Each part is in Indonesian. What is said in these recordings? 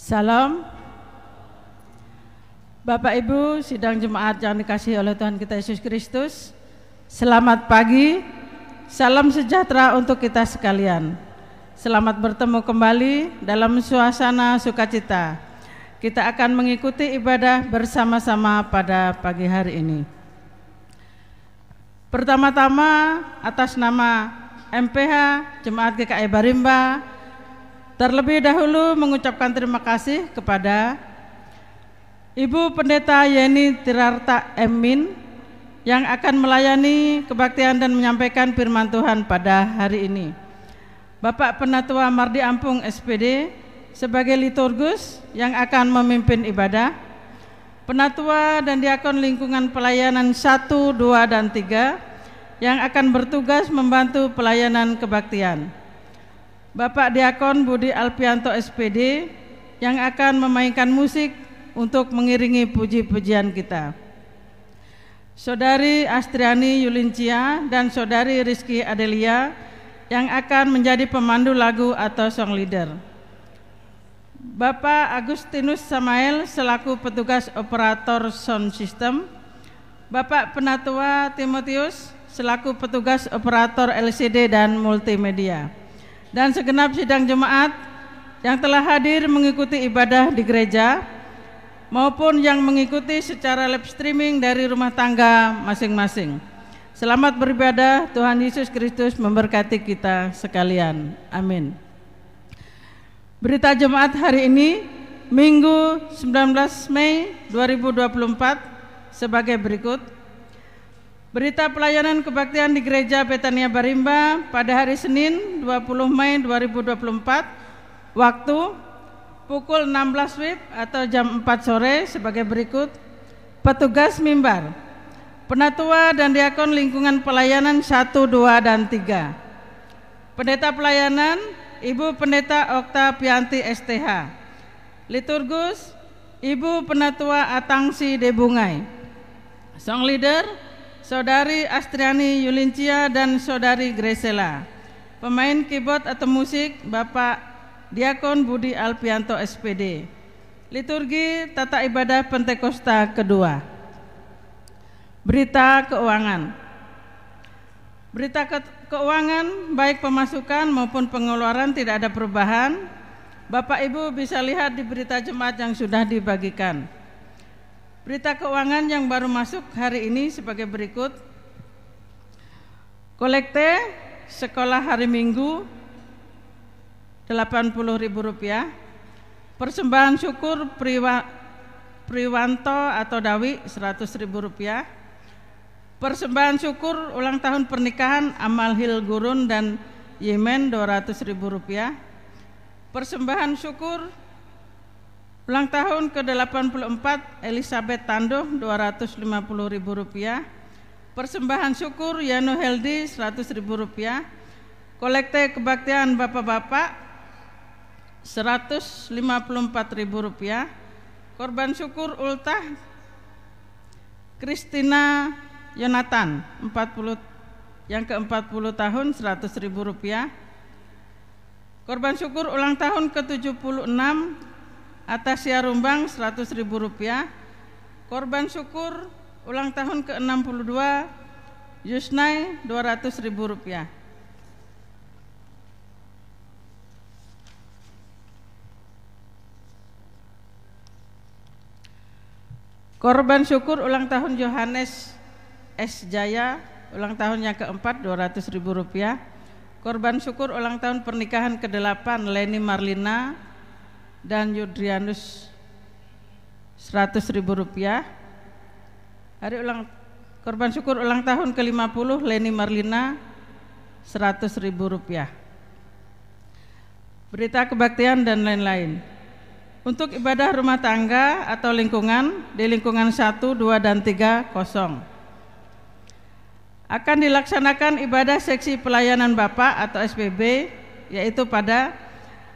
Salam. Bapak Ibu sidang jemaat yang dikasihi oleh Tuhan kita Yesus Kristus, selamat pagi, salam sejahtera untuk kita sekalian. Selamat bertemu kembali dalam suasana sukacita. Kita akan mengikuti ibadah bersama-sama pada pagi hari ini. Pertama-tama atas nama MPH Jemaat GKI Barimba, terlebih dahulu mengucapkan terima kasih kepada Ibu Pendeta Yeni Tirarta Emin yang akan melayani kebaktian dan menyampaikan firman Tuhan pada hari ini. Bapak Penatua Mardi Ampung SPD sebagai liturgus yang akan memimpin ibadah. Penatua dan diakon lingkungan pelayanan 1, 2, dan 3 yang akan bertugas membantu pelayanan kebaktian. Bapak Diakon Budi Alpianto SPD yang akan memainkan musik untuk mengiringi puji-pujian kita. Saudari Astriani Yulincia dan Saudari Rizky Adelia yang akan menjadi pemandu lagu atau song leader. Bapak Agustinus Samael selaku petugas operator sound system. Bapak Penatua Timotius selaku petugas operator LCD dan multimedia. Dan segenap sidang jemaat yang telah hadir mengikuti ibadah di gereja maupun yang mengikuti secara live streaming dari rumah tangga masing-masing. Selamat beribadah, Tuhan Yesus Kristus memberkati kita sekalian. Amin. Berita jemaat hari ini, Minggu 19 Mei 2024 sebagai berikut. Berita pelayanan kebaktian di Gereja Betania Barimba pada hari Senin 20 Mei 2024 waktu pukul 16 WIB atau jam 4 sore sebagai berikut. Petugas mimbar, penatua dan diakon lingkungan pelayanan 1, 2, dan 3. Pendeta pelayanan Ibu Pendeta Oktavianti STH. Liturgus Ibu Penatua Atangsi Debungai. Song leader Saudari Astriani Yulincia dan Saudari Gresela. Pemain keyboard atau musik Bapak Diakon Budi Alpianto SPD. Liturgi tata ibadah Pentakosta kedua. Berita keuangan. Berita keuangan baik pemasukan maupun pengeluaran tidak ada perubahan. Bapak Ibu bisa lihat di berita jemaat yang sudah dibagikan. Berita keuangan yang baru masuk hari ini sebagai berikut. Kolekte sekolah hari Minggu Rp80.000. Persembahan syukur Priwanto atau Dawi Rp100.000. Persembahan syukur ulang tahun pernikahan Amal Hil Gurun dan Yemen Rp200.000. Persembahan syukur ulang tahun ke-84 Elizabeth Tando Rp250.000. Persembahan syukur Yano Heldi Rp100.000. Kolekte kebaktian bapak-bapak Rp154.000. Korban syukur ultah Kristina Yonatan 40 yang ke-40 tahun Rp100.000. Korban syukur ulang tahun ke-76 Atasia Rumbang Rp100.000. Korban syukur ulang tahun ke-62 Yusnai Rp200.000. Korban syukur ulang tahun Yohanes S. Jaya ulang tahunnya ke-4 Rp200.000. Korban syukur ulang tahun pernikahan ke-8 Leni Marlina dan Yudrianus Rp100.000. Korban syukur ulang tahun ke-50 Leni Marlina Rp100.000. Berita kebaktian dan lain-lain. Untuk ibadah rumah tangga atau lingkungan di lingkungan 1, 2, dan 3 kosong. Akan dilaksanakan ibadah seksi pelayanan Bapak atau SPB yaitu pada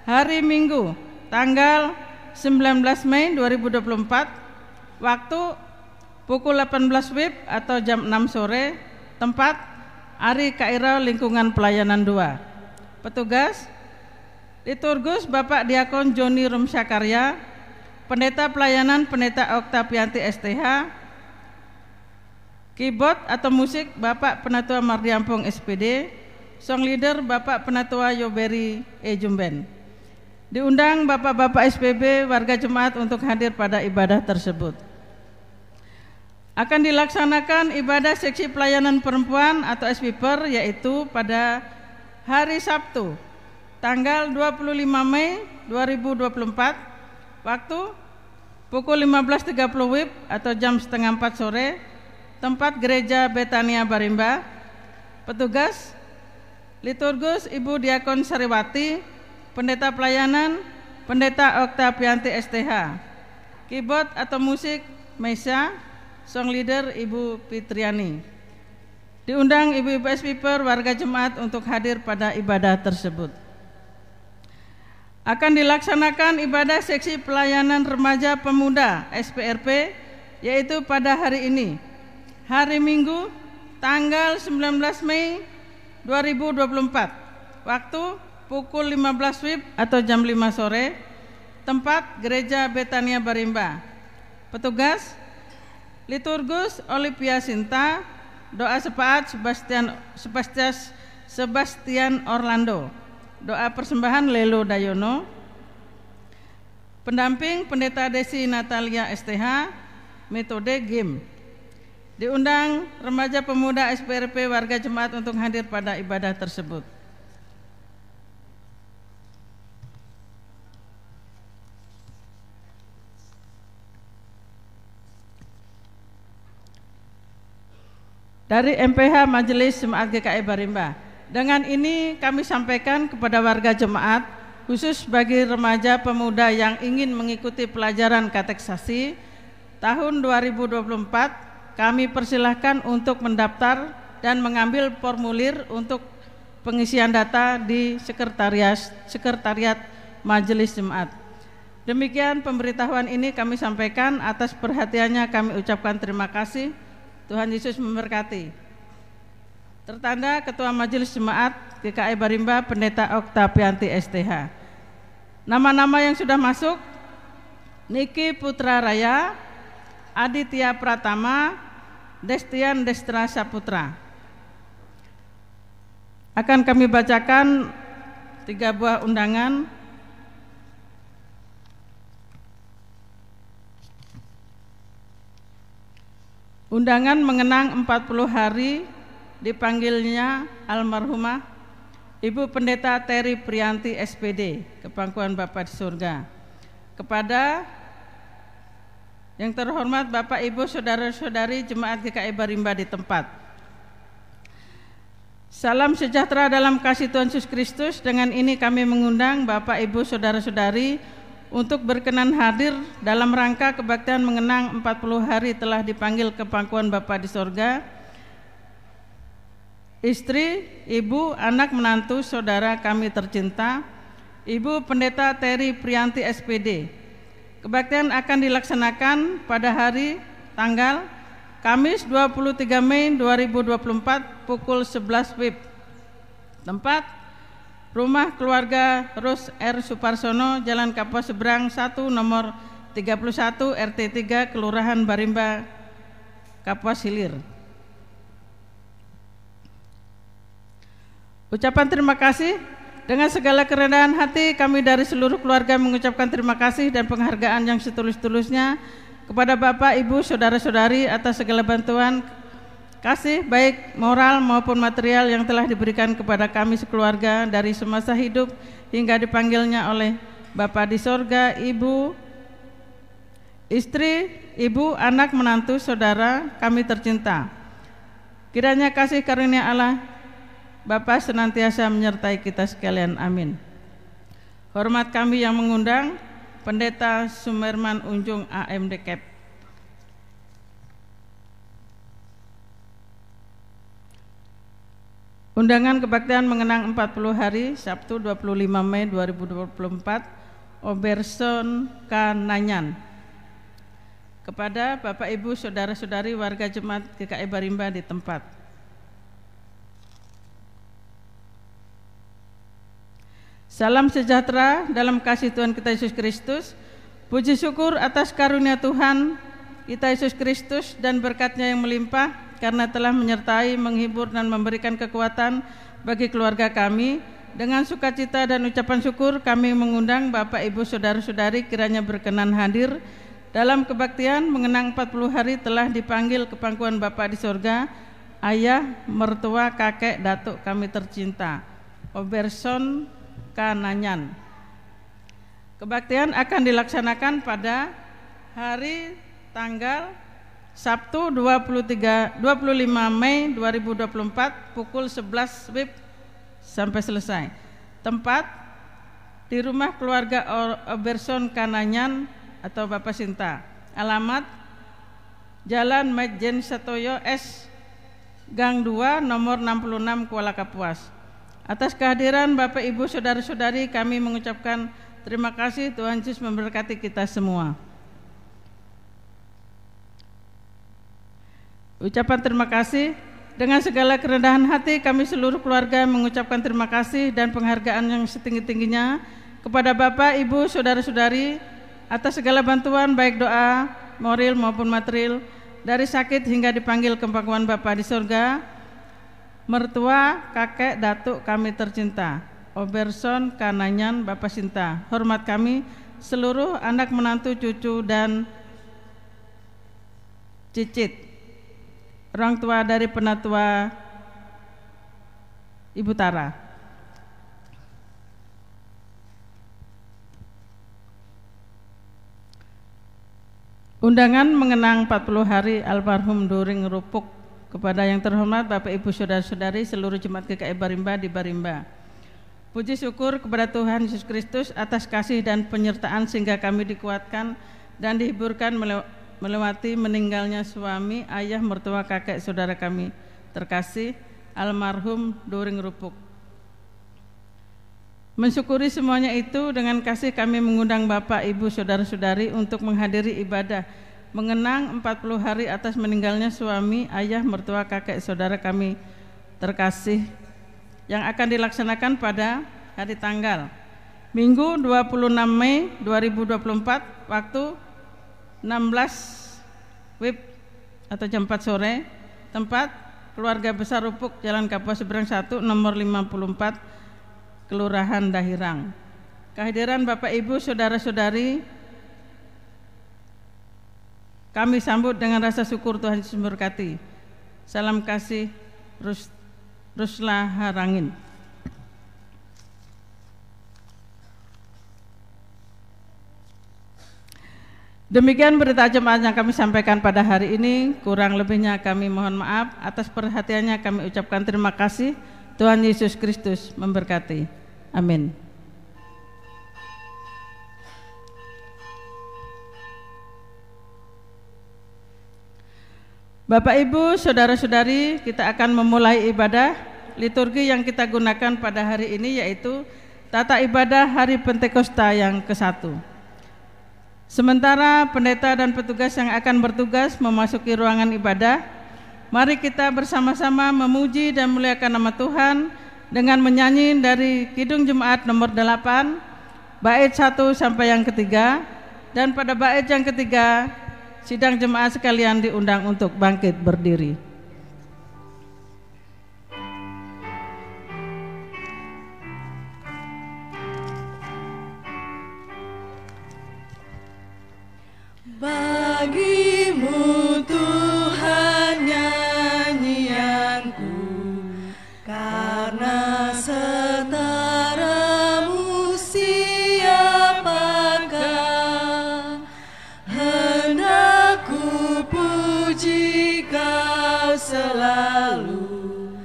hari Minggu tanggal 19 Mei 2024 waktu pukul 18 WIB atau jam 6 sore. Tempat Ari Kairo lingkungan pelayanan 2. Petugas Liturgus Bapak Diakon Joni Rumsyakarya, Pendeta Pelayanan Pendeta Oktavianti STH, keyboard atau musik Bapak Penatua Mardiampong SPD, song leader Bapak Penatua Yoberi Jumben. Diundang Bapak-Bapak SPB warga jemaat untuk hadir pada ibadah tersebut. Akan dilaksanakan ibadah seksi pelayanan perempuan atau SPPER yaitu pada hari Sabtu tanggal 25 Mei 2024 waktu pukul 15.30 WIB atau jam setengah 4 sore, tempat Gereja Betania Barimba. Petugas Liturgus Ibu Diakon Sariwati, Pendeta Pelayanan Pendeta Oktavianti STH, keyboard atau musik Meisha, song leader Ibu Fitriani. Diundang ibu-ibu SPPER warga jemaat untuk hadir pada ibadah tersebut. Akan dilaksanakan ibadah seksi pelayanan remaja pemuda SPRP yaitu pada hari ini, hari Minggu tanggal 19 Mei 2024 waktu pukul 15 WIB atau jam 5 sore, tempat Gereja Betania Barimba. Petugas Liturgus Olivia Sinta, doa sepaat Sebastian Orlando, doa persembahan Lelo Dayono. Pendamping Pendeta Desi Natalia STH, metode GIM. Diundang remaja pemuda SPRP warga jemaat untuk hadir pada ibadah tersebut. Dari MPH Majelis Jemaat GKI Barimba. Dengan ini kami sampaikan kepada warga jemaat, khusus bagi remaja pemuda yang ingin mengikuti pelajaran kateksasi tahun 2024, kami persilahkan untuk mendaftar dan mengambil formulir untuk pengisian data di sekretariat Majelis Jemaat. Demikian pemberitahuan ini kami sampaikan, atas perhatiannya kami ucapkan terima kasih. Tuhan Yesus memberkati. Tertanda Ketua Majelis Jemaat GKI Barimba Pendeta Oktavianti STH. Nama-nama yang sudah masuk: Niki Putra Raya, Aditya Pratama, Destian Destra Saputra. Akan kami bacakan 3 buah undangan. Undangan mengenang 40 hari dipanggilnya almarhumah Ibu Pendeta Terry Prianti SPD ke pangkuan Bapa di surga. Kepada yang terhormat Bapak Ibu Saudara-saudari Jemaat GKI Barimba di tempat. Salam sejahtera dalam kasih Tuhan Yesus Kristus. Dengan ini kami mengundang Bapak Ibu Saudara-saudari untuk berkenan hadir dalam rangka kebaktian mengenang 40 hari telah dipanggil ke pangkuan Bapa di sorga. Istri, ibu, anak, menantu, saudara kami tercinta, Ibu Pendeta Terry Prianti SPD. Kebaktian akan dilaksanakan pada hari tanggal Kamis 23 Mei 2024 pukul 11 WIB. Tempat Rumah Keluarga Ros R. Suparsono, Jalan Kapuas Seberang 1 nomor 31 RT 3 Kelurahan Barimba, Kapuas Hilir. Ucapan terima kasih. Dengan segala kerendahan hati kami dari seluruh keluarga mengucapkan terima kasih dan penghargaan yang setulus-tulusnya kepada Bapak, Ibu, Saudara-saudari atas segala bantuan kasih baik moral maupun material yang telah diberikan kepada kami sekeluarga dari semasa hidup hingga dipanggilnya oleh Bapa di sorga, ibu, istri, ibu, anak, menantu, saudara kami tercinta. Kiranya kasih karunia Allah Bapa senantiasa menyertai kita sekalian, amin. Hormat kami yang mengundang Pendeta Sumerman Unjung AMD Kep. Undangan kebaktian mengenang 40 hari Sabtu 25 Mei 2024 Oberson Kananyan. Kepada Bapak Ibu Saudara-saudari warga Jemaat GKI Barimba di tempat. Salam sejahtera dalam kasih Tuhan kita Yesus Kristus. Puji syukur atas karunia Tuhan kita Yesus Kristus dan berkat-Nya yang melimpah karena telah menyertai, menghibur dan memberikan kekuatan bagi keluarga kami. Dengan sukacita dan ucapan syukur kami mengundang Bapak Ibu Saudara-saudari kiranya berkenan hadir dalam kebaktian mengenang 40 hari telah dipanggil ke pangkuan Bapa di sorga, ayah, mertua, kakek, datuk kami tercinta, Oberson Kananyan. Kebaktian akan dilaksanakan pada hari tanggal Sabtu 25 Mei 2024 pukul 11 WIB sampai selesai. Tempat di rumah keluarga Oberson Kananyan atau Bapak Sinta. Alamat Jalan Majen Satoyo S Gang 2 nomor 66 Kuala Kapuas. Atas kehadiran Bapak Ibu Saudara-saudari kami mengucapkan terima kasih. Tuhan Yesus memberkati kita semua. Ucapan terima kasih. Dengan segala kerendahan hati kami seluruh keluarga mengucapkan terima kasih dan penghargaan yang setinggi-tingginya kepada Bapak, Ibu, Saudara-saudari atas segala bantuan baik doa, moral maupun material dari sakit hingga dipanggil ke pangkuan Bapa di surga. Mertua, kakek, datuk kami tercinta, Oberson Kananyan, Bapak Sinta. Hormat kami seluruh anak menantu, cucu dan cicit, orang tua dari penatua Ibu Tara. Undangan mengenang 40 hari almarhum During Rupuk kepada yang terhormat Bapak Ibu Saudara-saudari seluruh jemaat GKI Barimba di Barimba. Puji syukur kepada Tuhan Yesus Kristus atas kasih dan penyertaan sehingga kami dikuatkan dan dihiburkan melewati meninggalnya suami, ayah, mertua, kakek, saudara kami terkasih almarhum During Rupuk. Mensyukuri semuanya itu dengan kasih kami mengundang Bapak, Ibu, Saudara-saudari untuk menghadiri ibadah mengenang 40 hari atas meninggalnya suami, ayah, mertua, kakek, saudara kami terkasih yang akan dilaksanakan pada hari tanggal Minggu 26 Mei 2024 waktu 16 WIB atau jam 4 sore. Tempat Keluarga Besar Rupuk, Jalan Kapuas Seberang 1 nomor 54 Kelurahan Dahirang. Kehadiran Bapak, Ibu, Saudara-saudari kami sambut dengan rasa syukur. Tuhan Yesus memberkati. Salam kasih, Rusla Harangin. Demikian berita jemaat yang kami sampaikan pada hari ini. Kurang lebihnya kami mohon maaf. Atas perhatiannya kami ucapkan terima kasih. Tuhan Yesus Kristus memberkati. Amin. Bapak, Ibu, Saudara-saudari, kita akan memulai ibadah liturgi yang kita gunakan pada hari ini, yaitu tata ibadah Hari Pentakosta yang ke-1. Sementara pendeta dan petugas yang akan bertugas memasuki ruangan ibadah, mari kita bersama-sama memuji dan memuliakan nama Tuhan dengan menyanyi dari Kidung Jemaat nomor 8, bait 1 sampai yang ketiga, dan pada bait yang ketiga sidang jemaat sekalian diundang untuk bangkit berdiri. Bagimu Tuhan nyanyianku, karena setaramu siapakah. Hendak ku puji Kau selalu,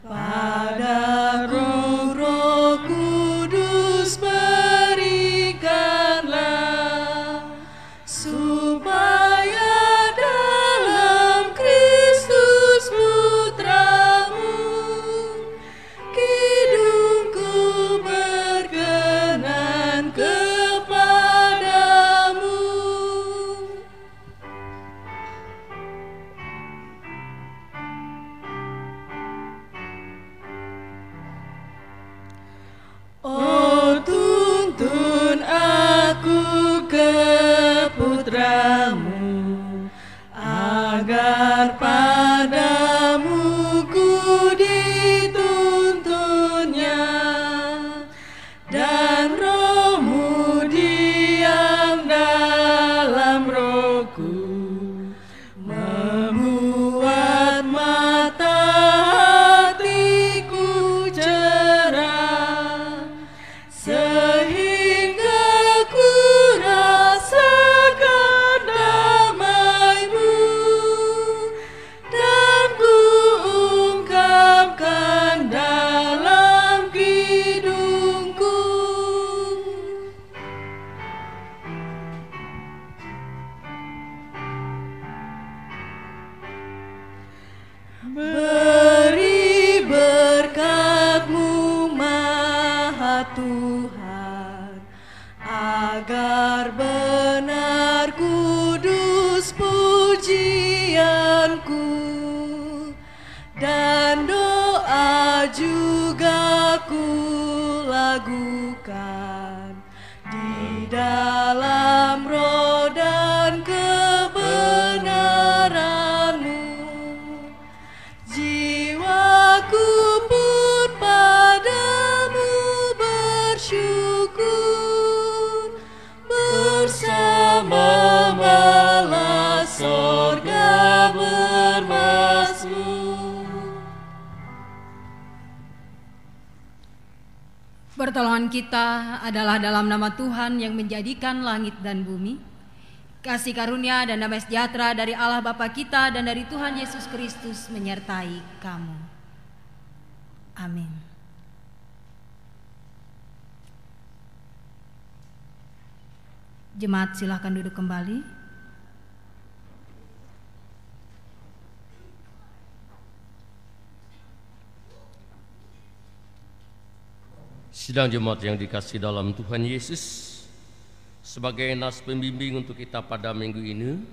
pada Roh Kudus berikanlah supaya agar padamu ku dituntunnya, dan rohmu diam dalam rohku, membuat mata hatiku cerah, sehingga ku rasakan damai-Mu, dan ku ungkapkan dalam kidungku. Beri berkat-Mu Maha Tuhan, agar benar kudus pujianku, dan doa juga ku lakukan di dalam roh dan kebenaran-Mu. Jiwaku pun padamu bersyukur, bersama malah sorga bermasmur. Pertolongan kita adalah dalam nama Tuhan yang menjadikan langit dan bumi. Kasih karunia dan damai sejahtera dari Allah Bapa kita dan dari Tuhan Yesus Kristus menyertai kamu. Amin. Jemaat silahkan duduk kembali. Sidang jemaat yang dikasihi dalam Tuhan Yesus, sebagai nas pembimbing untuk kita pada minggu ini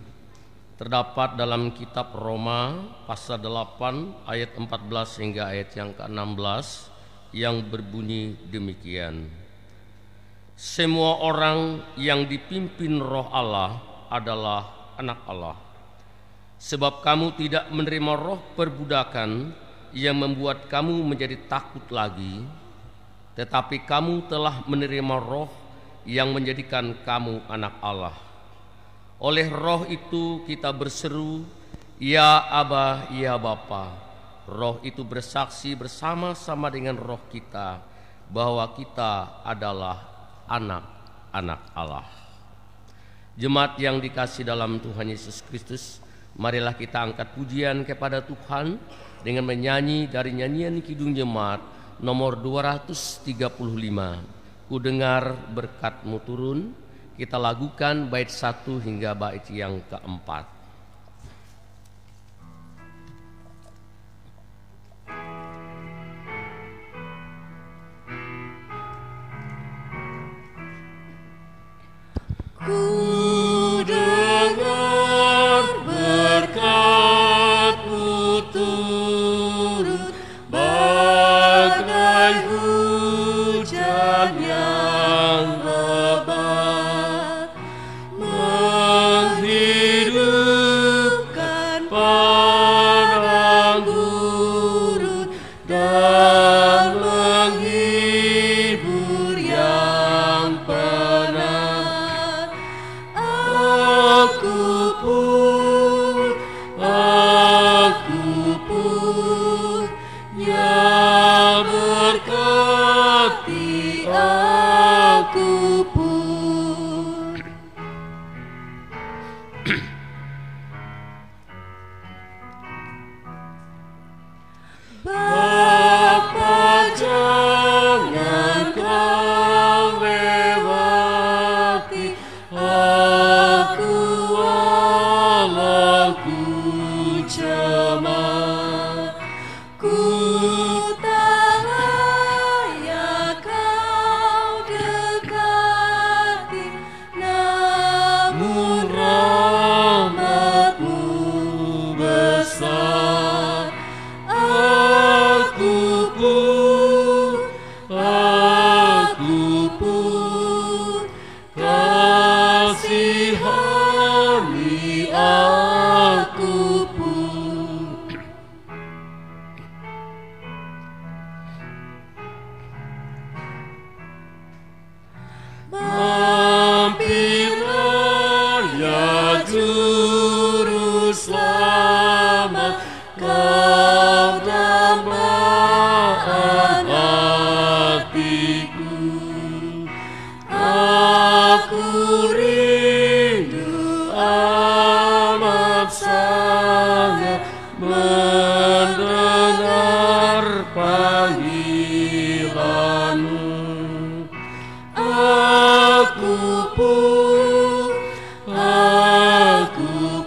terdapat dalam kitab Roma pasal 8 ayat 14 hingga ayat yang ke-16 yang berbunyi demikian. Semua orang yang dipimpin Roh Allah adalah anak Allah. Sebab kamu tidak menerima roh perbudakan yang membuat kamu menjadi takut lagi, tetapi kamu telah menerima roh yang menjadikan kamu anak Allah. Oleh roh itu kita berseru, Ya Aba, Ya Bapa. Roh itu bersaksi bersama-sama dengan roh kita bahwa kita adalah anak-anak Allah. Jemaat yang dikasihi dalam Tuhan Yesus Kristus, marilah kita angkat pujian kepada Tuhan dengan menyanyi dari nyanyian Kidung Jemaat nomor 235. Ku dengar berkat-Mu turun. Kita lakukan bait 1 hingga bait yang keempat. Ku dengar berkat-Mu turun, bagai hujan yang lebat, menghidupkan padang gurun dan menghibur yang penat. Aku pun ya berkati aku pun. Bapa, jangan kau lewati aku, Allahku jemaat. Ku tak layak kau dekati, namun rahmat-Mu besar. Aku pun kasihani aku sangat mendengar panggilanmu. Aku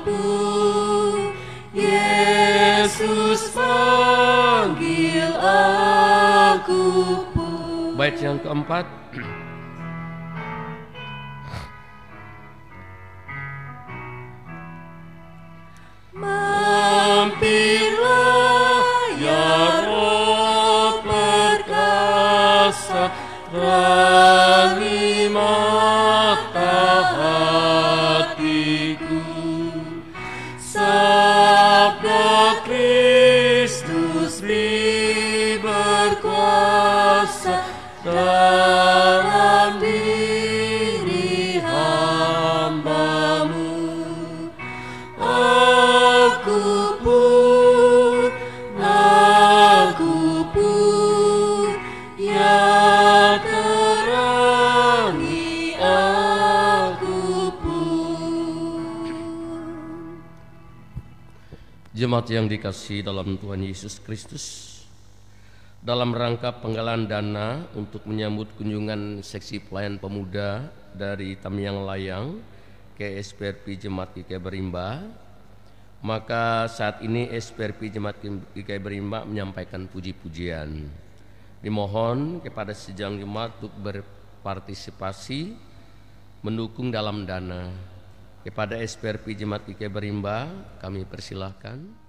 pun, Yesus panggil aku pun. Bait yang keempat. Mampirlah ya Roh perkasa, terangi mata hatiku. Sabda Kristus beri berkuasa dalam diri hamba-Mu. Aku pun, ya terangi aku pun. Jemaat yang dikasihi dalam Tuhan Yesus Kristus, dalam rangka penggalan dana untuk menyambut kunjungan seksi pelayan pemuda dari Tamiang Layang ke SPRP Jemaat GKI Berimba, maka saat ini SPRP Jemaat GKI Berimba menyampaikan puji-pujian. Dimohon kepada sidang jemaat untuk berpartisipasi mendukung dalam dana. Kepada SPRP Jemaat GKI Berimba kami persilahkan.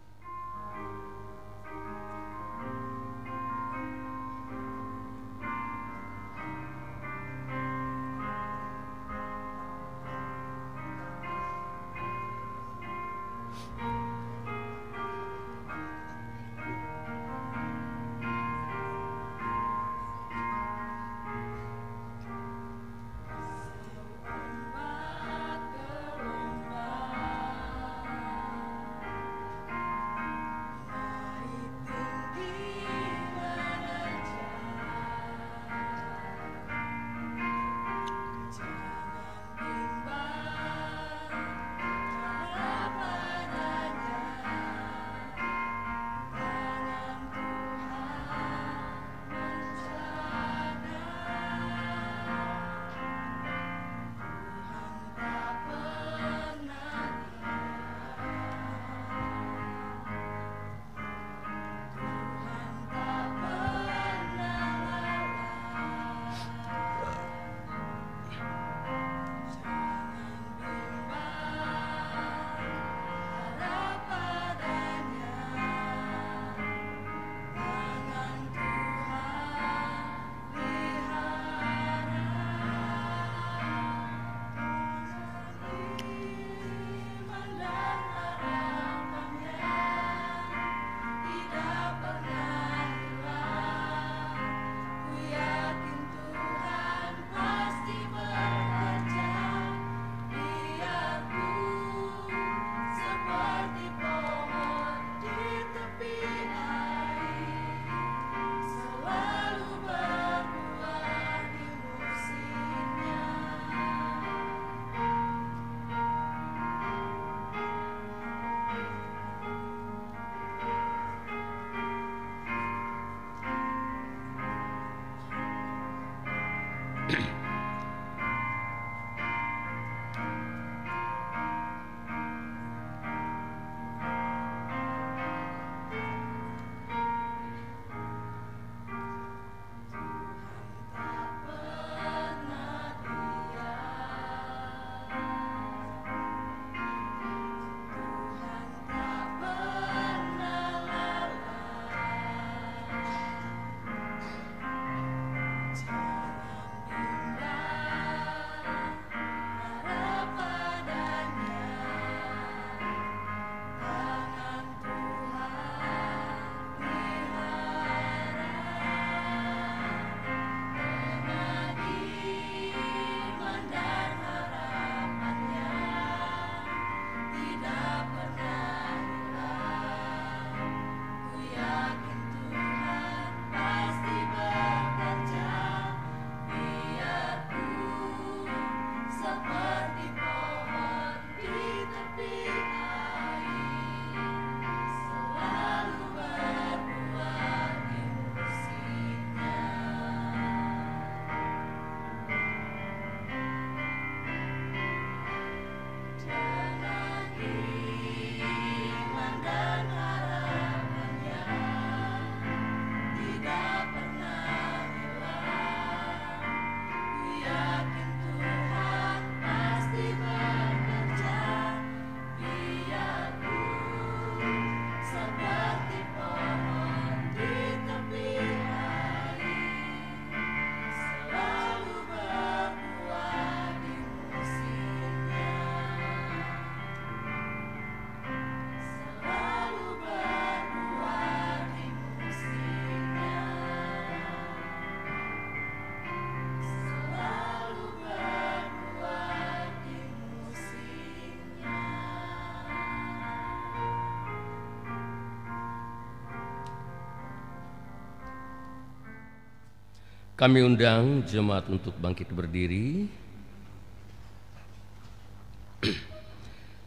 Kami undang jemaat untuk bangkit berdiri.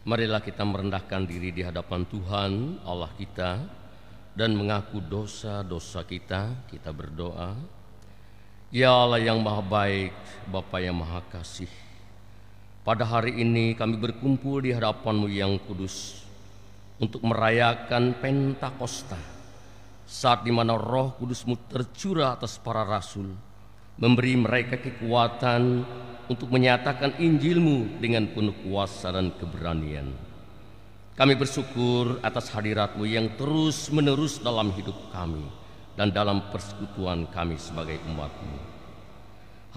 Marilah kita merendahkan diri di hadapan Tuhan Allah kita dan mengaku dosa-dosa kita. Kita berdoa. Ya Allah yang maha baik, Bapa yang maha kasih, pada hari ini kami berkumpul di hadapan-Mu yang kudus untuk merayakan Pentakosta, saat di mana Roh Kudus-Mu tercurah atas para rasul, memberi mereka kekuatan untuk menyatakan Injil-Mu dengan penuh kuasa dan keberanian. Kami bersyukur atas hadirat-Mu yang terus-menerus dalam hidup kami dan dalam persekutuan kami sebagai umat-Mu.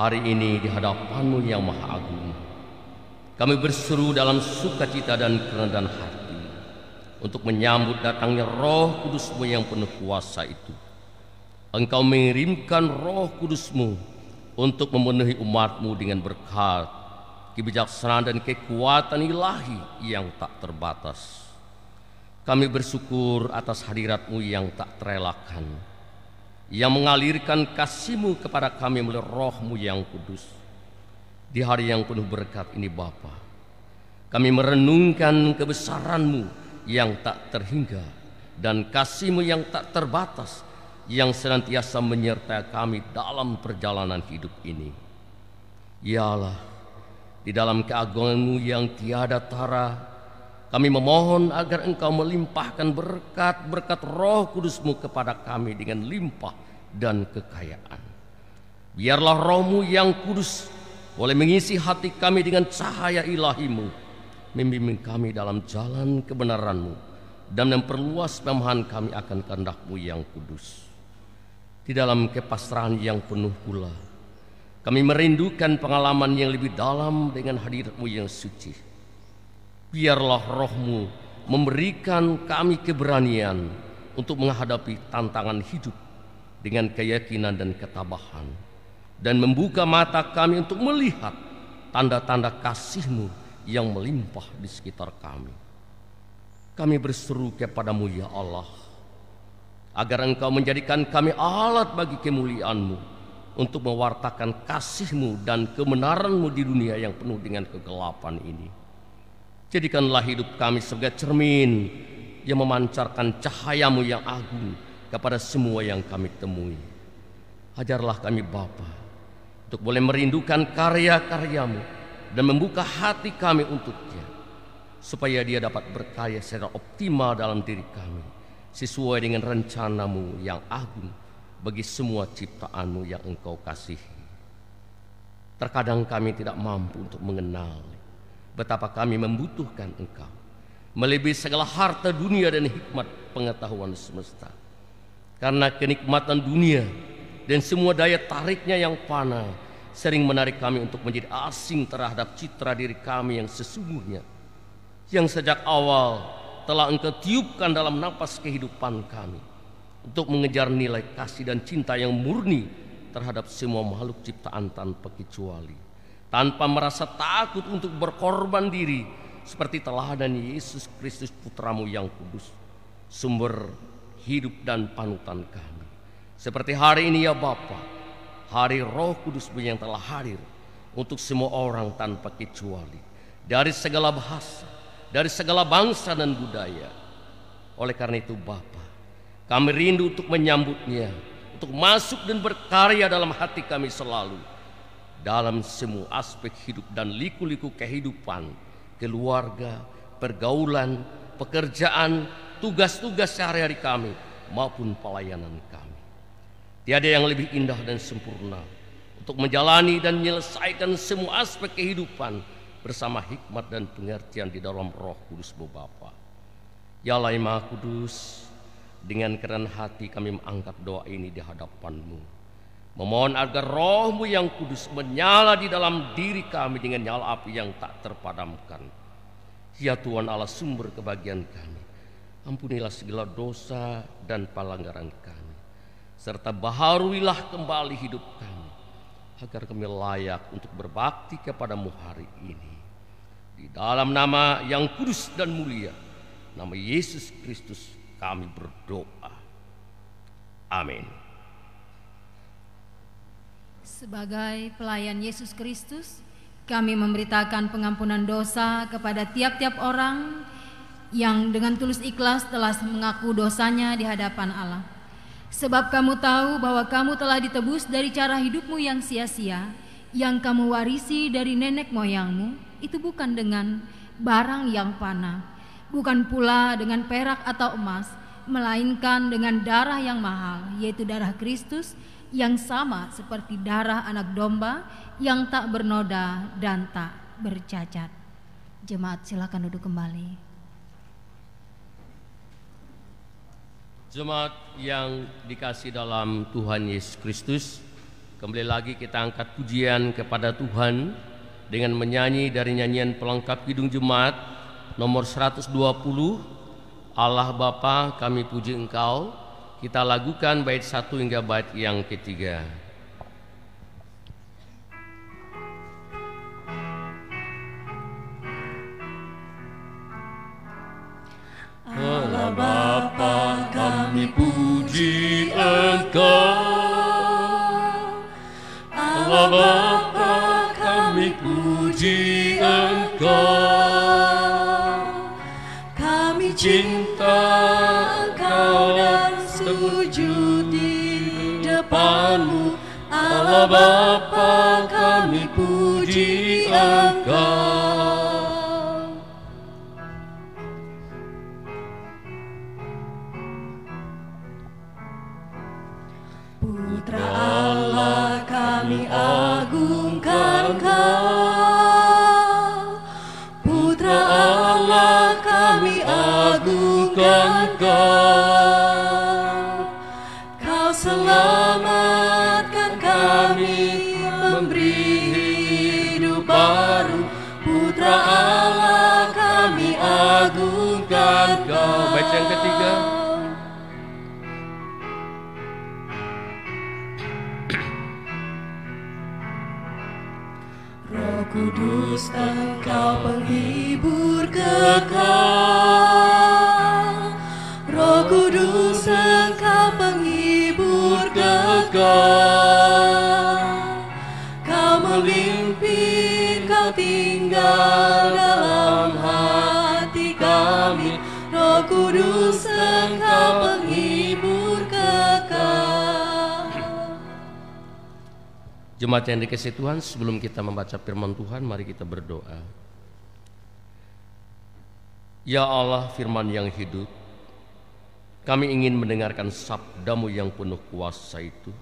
Hari ini di hadapan-Mu yang maha agung, kami berseru dalam sukacita dan kerendahan hati untuk menyambut datangnya Roh Kudus-Mu yang penuh kuasa itu. Engkau mengirimkan Roh Kudus-Mu untuk memenuhi umat-Mu dengan berkat, kebijaksanaan dan kekuatan ilahi yang tak terbatas. Kami bersyukur atas hadirat-Mu yang tak terelakkan, yang mengalirkan kasih-Mu kepada kami melalui Roh-Mu yang kudus. Di hari yang penuh berkat ini Bapa, kami merenungkan kebesaran-Mu yang tak terhingga dan kasih-Mu yang tak terbatas, yang senantiasa menyertai kami dalam perjalanan hidup ini. Ya Allah, di dalam keagungan-Mu yang tiada tara, kami memohon agar Engkau melimpahkan berkat-berkat Roh Kudus-Mu kepada kami dengan limpah dan kekayaan. Biarlah Roh-Mu yang kudus boleh mengisi hati kami dengan cahaya ilahi-Mu, membimbing kami dalam jalan kebenaran-Mu, dan memperluas pemahaman kami akan kehendak-Mu yang kudus. Di dalam kepasrahan yang penuh pula, kami merindukan pengalaman yang lebih dalam dengan hadirat-Mu yang suci. Biarlah Roh-Mu memberikan kami keberanian untuk menghadapi tantangan hidup dengan keyakinan dan ketabahan, dan membuka mata kami untuk melihat tanda-tanda kasih-Mu yang melimpah di sekitar kami. Kami berseru kepada-Mu ya Allah, agar Engkau menjadikan kami alat bagi kemuliaan-Mu untuk mewartakan kasih-Mu dan kebenaran-Mu di dunia yang penuh dengan kegelapan ini. Jadikanlah hidup kami sebagai cermin yang memancarkan cahaya-Mu yang agung kepada semua yang kami temui. Ajarlah kami Bapa untuk boleh merindukan karya-karya-Mu dan membuka hati kami untuknya, supaya dia dapat berkarya secara optimal dalam diri kami, sesuai dengan rencana-Mu yang agung bagi semua ciptaan-Mu yang Engkau kasihi. Terkadang kami tidak mampu untuk mengenal betapa kami membutuhkan Engkau, melebihi segala harta dunia dan hikmat pengetahuan semesta. Karena kenikmatan dunia dan semua daya tariknya yang fana sering menarik kami untuk menjadi asing terhadap citra diri kami yang sesungguhnya, yang sejak awal telah Engkau tiupkan dalam napas kehidupan kami untuk mengejar nilai kasih dan cinta yang murni terhadap semua makhluk ciptaan tanpa kecuali, tanpa merasa takut untuk berkorban diri, seperti teladan Yesus Kristus Putra-Mu yang kudus, sumber hidup dan panutan kami. Seperti hari ini ya Bapa, hari Roh Kudus-Mu yang telah hadir untuk semua orang tanpa kecuali, dari segala bahasa, dari segala bangsa dan budaya. Oleh karena itu Bapa, kami rindu untuk menyambutnya, untuk masuk dan berkarya dalam hati kami selalu, dalam semua aspek hidup dan liku-liku kehidupan, keluarga, pergaulan, pekerjaan, tugas-tugas sehari-hari kami maupun pelayanan kami. Tiada yang lebih indah dan sempurna untuk menjalani dan menyelesaikan semua aspek kehidupan bersama hikmat dan pengertian di dalam Roh Kudus-Mu Bapa. Ya Allah yang Maha Kudus, dengan kerendahan hati kami mengangkat doa ini di hadapan-Mu, memohon agar Roh-Mu yang kudus menyala di dalam diri kami dengan nyala api yang tak terpadamkan. Ya Tuhan Allah, sumber kebahagiaan kami, ampunilah segala dosa dan pelanggaran kami, serta baharuilah kembali hidup kami, agar kami layak untuk berbakti kepada-Mu hari ini. Di dalam nama yang kudus dan mulia, nama Yesus Kristus kami berdoa. Amin. Sebagai pelayan Yesus Kristus, kami memberitakan pengampunan dosa kepada tiap-tiap orang yang dengan tulus ikhlas telah mengaku dosanya di hadapan Allah. Sebab kamu tahu bahwa kamu telah ditebus dari cara hidupmu yang sia-sia, yang kamu warisi dari nenek moyangmu, itu bukan dengan barang yang fana, bukan pula dengan perak atau emas, melainkan dengan darah yang mahal, yaitu darah Kristus, yang sama seperti darah anak domba yang tak bernoda dan tak bercacat. Jemaat silakan duduk kembali. Jemaat yang dikasih dalam Tuhan Yesus Kristus, kembali lagi kita angkat pujian kepada Tuhan dengan menyanyi dari nyanyian pelengkap Kidung Jemaat nomor 120, Allah Bapa kami puji Engkau. Kita lakukan bait 1 hingga bait yang ketiga. Allah Bapa kami puji Engkau, Allah Bapa kami puji Engkau, Kami cinta Engkau dan sujud di depan-Mu. Allah Bapa kami puji Engkau. Putra Allah kami agungkan Kau, Putra Allah kami agungkan Kau. Kau selamatkan kami, memberi hidup baru. Putra Allah kami agungkan Kau. Bait yang ketiga. Roh Kudus Engkau penghibur kekal, Roh Kudus Engkau penghibur kekal. Kau memimpin, Kau tinggal dalam hati kami. Roh Kudus Engkau penghibur kekal. Jemaat yang dikasihi Tuhan, sebelum kita membaca firman Tuhan, mari kita berdoa. Ya Allah, firman yang hidup, kami ingin mendengarkan sabda-Mu yang penuh kuasa itu.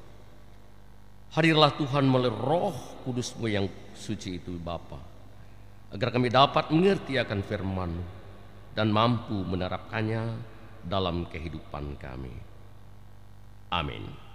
Hadirlah Tuhan melalui Roh Kudus-Mu yang suci itu Bapa, agar kami dapat mengerti akan firman-Mu dan mampu menerapkannya dalam kehidupan kami. Amin.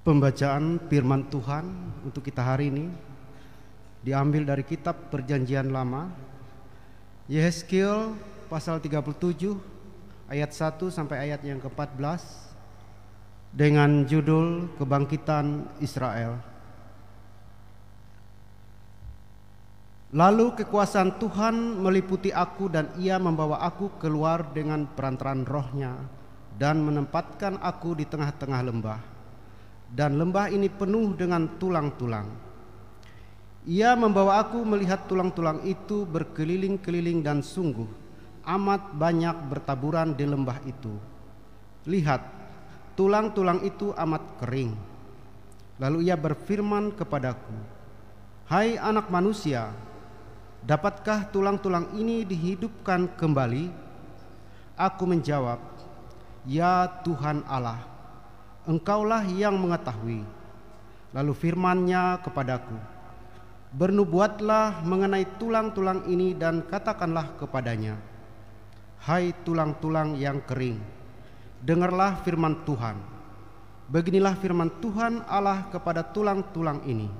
Pembacaan firman Tuhan untuk kita hari ini diambil dari kitab Perjanjian Lama, Yehezkiel pasal 37 ayat 1 sampai ayat yang ke-14 dengan judul Kebangkitan Israel. Lalu kekuasaan Tuhan meliputi aku dan Ia membawa aku keluar dengan perantaraan Roh-Nya dan menempatkan aku di tengah-tengah lembah. Dan lembah ini penuh dengan tulang-tulang. Ia membawa aku melihat tulang-tulang itu berkeliling-keliling dan sungguh amat banyak bertaburan di lembah itu. Lihat, tulang-tulang itu amat kering. Lalu ia berfirman kepadaku, "Hai anak manusia, dapatkah tulang-tulang ini dihidupkan kembali?" Aku menjawab, "Ya Tuhan Allah, Engkaulah yang mengetahui." Lalu firman-Nya kepadaku, "Bernubuatlah mengenai tulang-tulang ini dan katakanlah kepadanya, hai tulang-tulang yang kering, dengarlah firman Tuhan. Beginilah firman Tuhan Allah kepada tulang-tulang ini,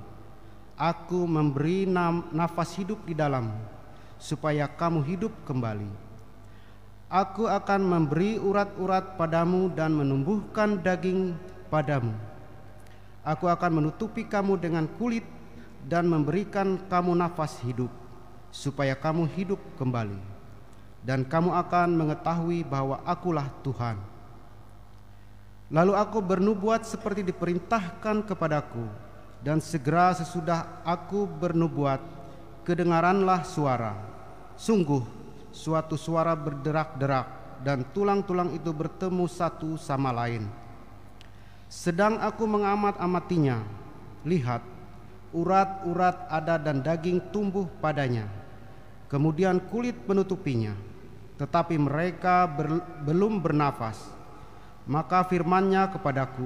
Aku memberi nafas hidup di dalammu, supaya kamu hidup kembali. Aku akan memberi urat-urat padamu dan menumbuhkan daging padamu. Aku akan menutupi kamu dengan kulit dan memberikan kamu nafas hidup, supaya kamu hidup kembali. Dan kamu akan mengetahui bahwa akulah Tuhan. Lalu aku bernubuat seperti diperintahkan kepadaku, dan segera sesudah aku bernubuat, kedengaranlah suara. Sungguh, suatu suara berderak-derak, dan tulang-tulang itu bertemu satu sama lain. Sedang aku mengamat-amatinya, lihat, urat-urat ada dan daging tumbuh padanya. Kemudian kulit menutupinya, tetapi mereka belum bernafas. Maka firman-Nya kepadaku,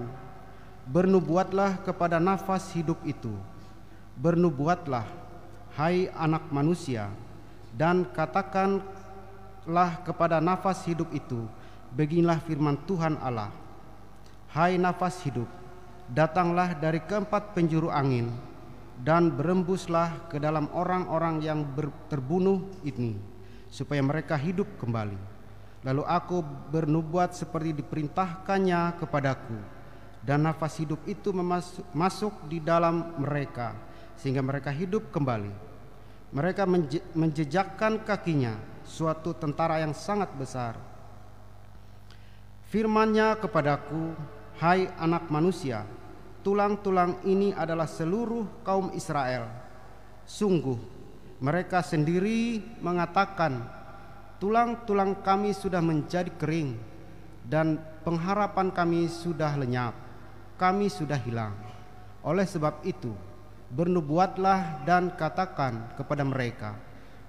bernubuatlah kepada nafas hidup itu. Bernubuatlah, hai anak manusia, dan katakanlah kepada nafas hidup itu, beginilah firman Tuhan Allah. Hai nafas hidup, datanglah dari keempat penjuru angin, dan berembuslah ke dalam orang-orang yang terbunuh ini, supaya mereka hidup kembali. Lalu aku bernubuat seperti diperintahkannya kepadaku, dan nafas hidup itu masuk di dalam mereka, sehingga mereka hidup kembali. Mereka menjejakkan kakinya, suatu tentara yang sangat besar. Firman-Nya kepadaku, hai anak manusia, tulang-tulang ini adalah seluruh kaum Israel. Sungguh, mereka sendiri mengatakan, tulang-tulang kami sudah menjadi kering, dan pengharapan kami sudah lenyap, kami sudah hilang. Oleh sebab itu, bernubuatlah dan katakan kepada mereka,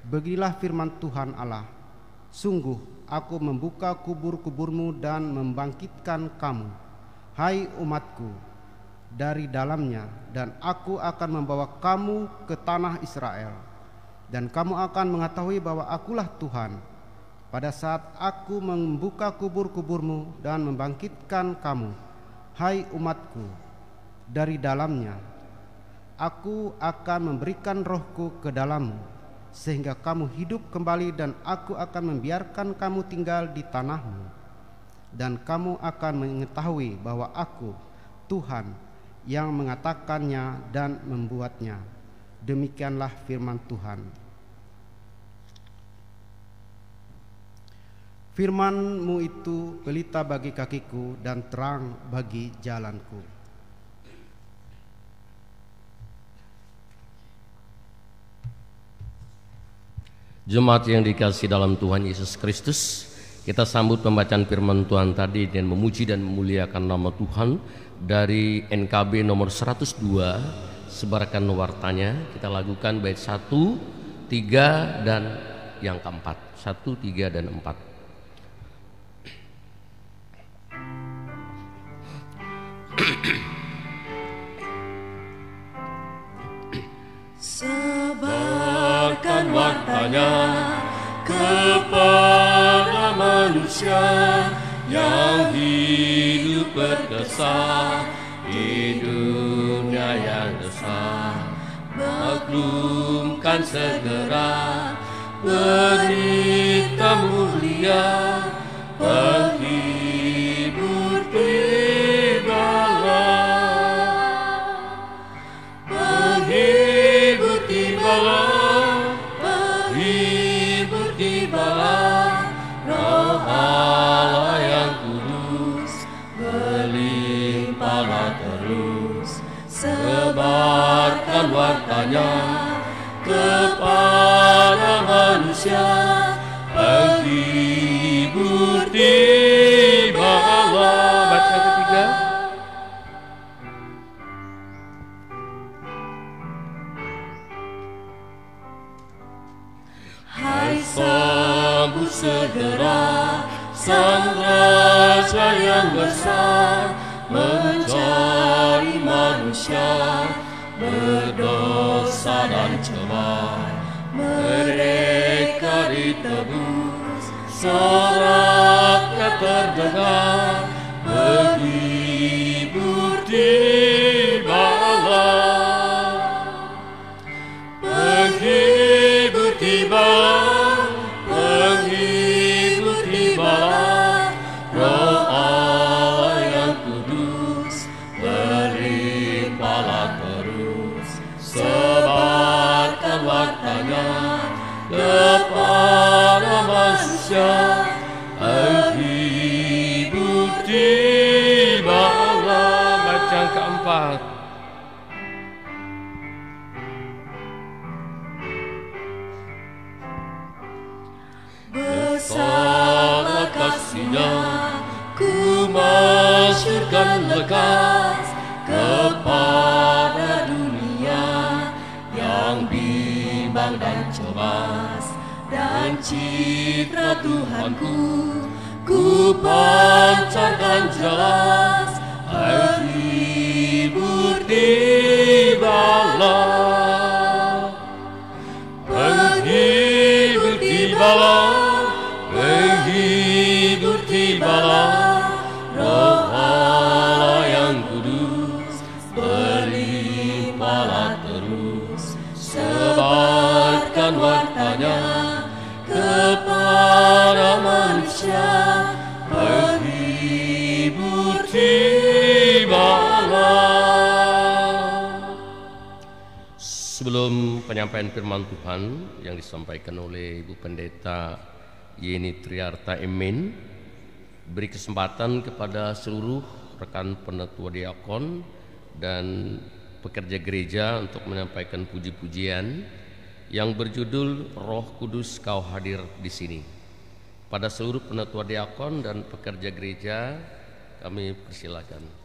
beginilah firman Tuhan Allah. Sungguh, aku membuka kubur-kuburmu dan membangkitkan kamu, hai umatku, dari dalamnya, dan aku akan membawa kamu ke tanah Israel. Dan kamu akan mengetahui bahwa akulah Tuhan, pada saat aku membuka kubur-kuburmu dan membangkitkan kamu, hai umatku, dari dalamnya. Aku akan memberikan rohku ke dalammu, sehingga kamu hidup kembali, dan aku akan membiarkan kamu tinggal di tanahmu. Dan kamu akan mengetahui bahwa aku, Tuhan, yang mengatakannya dan membuatnya. Demikianlah firman Tuhan. Firman-Mu itu pelita bagi kakiku dan terang bagi jalanku. Jemaat yang dikasihi dalam Tuhan Yesus Kristus, kita sambut pembacaan firman Tuhan tadi dan memuji dan memuliakan nama Tuhan dari NKB nomor 102. Sebarkan wartanya, kita lakukan bait 1, 3 dan yang keempat. 1, 3 dan 4. Sebarkan wartanya kepada manusia yang hidup berkesan di dunia yang besar. Maklumkan segera berita mulia, penghibur tibalah, penghibur tibalah, penghibur tibalah. Roh Allah yang kudus berlimpahlah terus. Sebarkan wartanya kepada manusia, penghibur tibalah. Baca ketiga. Hai sambut segera Sang Raja yang besar, mencari manusia berdosa dan cemar. Mereka ditebus, soraknya terdengar, penghibur tibalah, penghibur tibalah, penghibur tibalah. Roh Allah yang kudus manusia hidup tibalah. Baca yang keempat. Besar kasih-Nya ku masyurkan lekas kepada dunia yang bimbang dan cemas, dan citra Tuhanku ku pancarkan jelas. Penghibur tibalah, penghibur tibalah, penghibur tibalah. Roh Allah yang kudus berlimpahlah terus, sebarkan wartanya kepada manusia. Penghibur tibalah. Sebelum penyampaian firman Tuhan yang disampaikan oleh Ibu Pendeta Yeni Triarta Emin, beri kesempatan kepada seluruh rekan penetua diakon dan pekerja gereja untuk menyampaikan puji-pujian yang berjudul Roh Kudus Kau Hadir di Sini. Pada seluruh penetua diakon dan pekerja gereja, kami persilakan.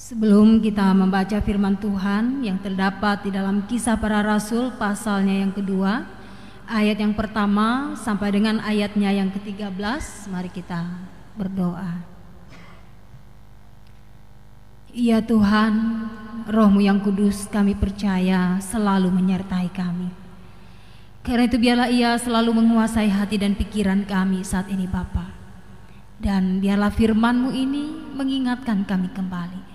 Sebelum kita membaca firman Tuhan yang terdapat di dalam Kisah Para Rasul pasalnya yang kedua, ayat yang pertama sampai dengan ayatnya yang ke-13, mari kita berdoa. Ya Tuhan, Roh-Mu yang kudus kami percaya selalu menyertai kami. Karena itu biarlah Ia selalu menguasai hati dan pikiran kami saat ini Bapa. Dan biarlah firman-Mu ini mengingatkan kami kembali.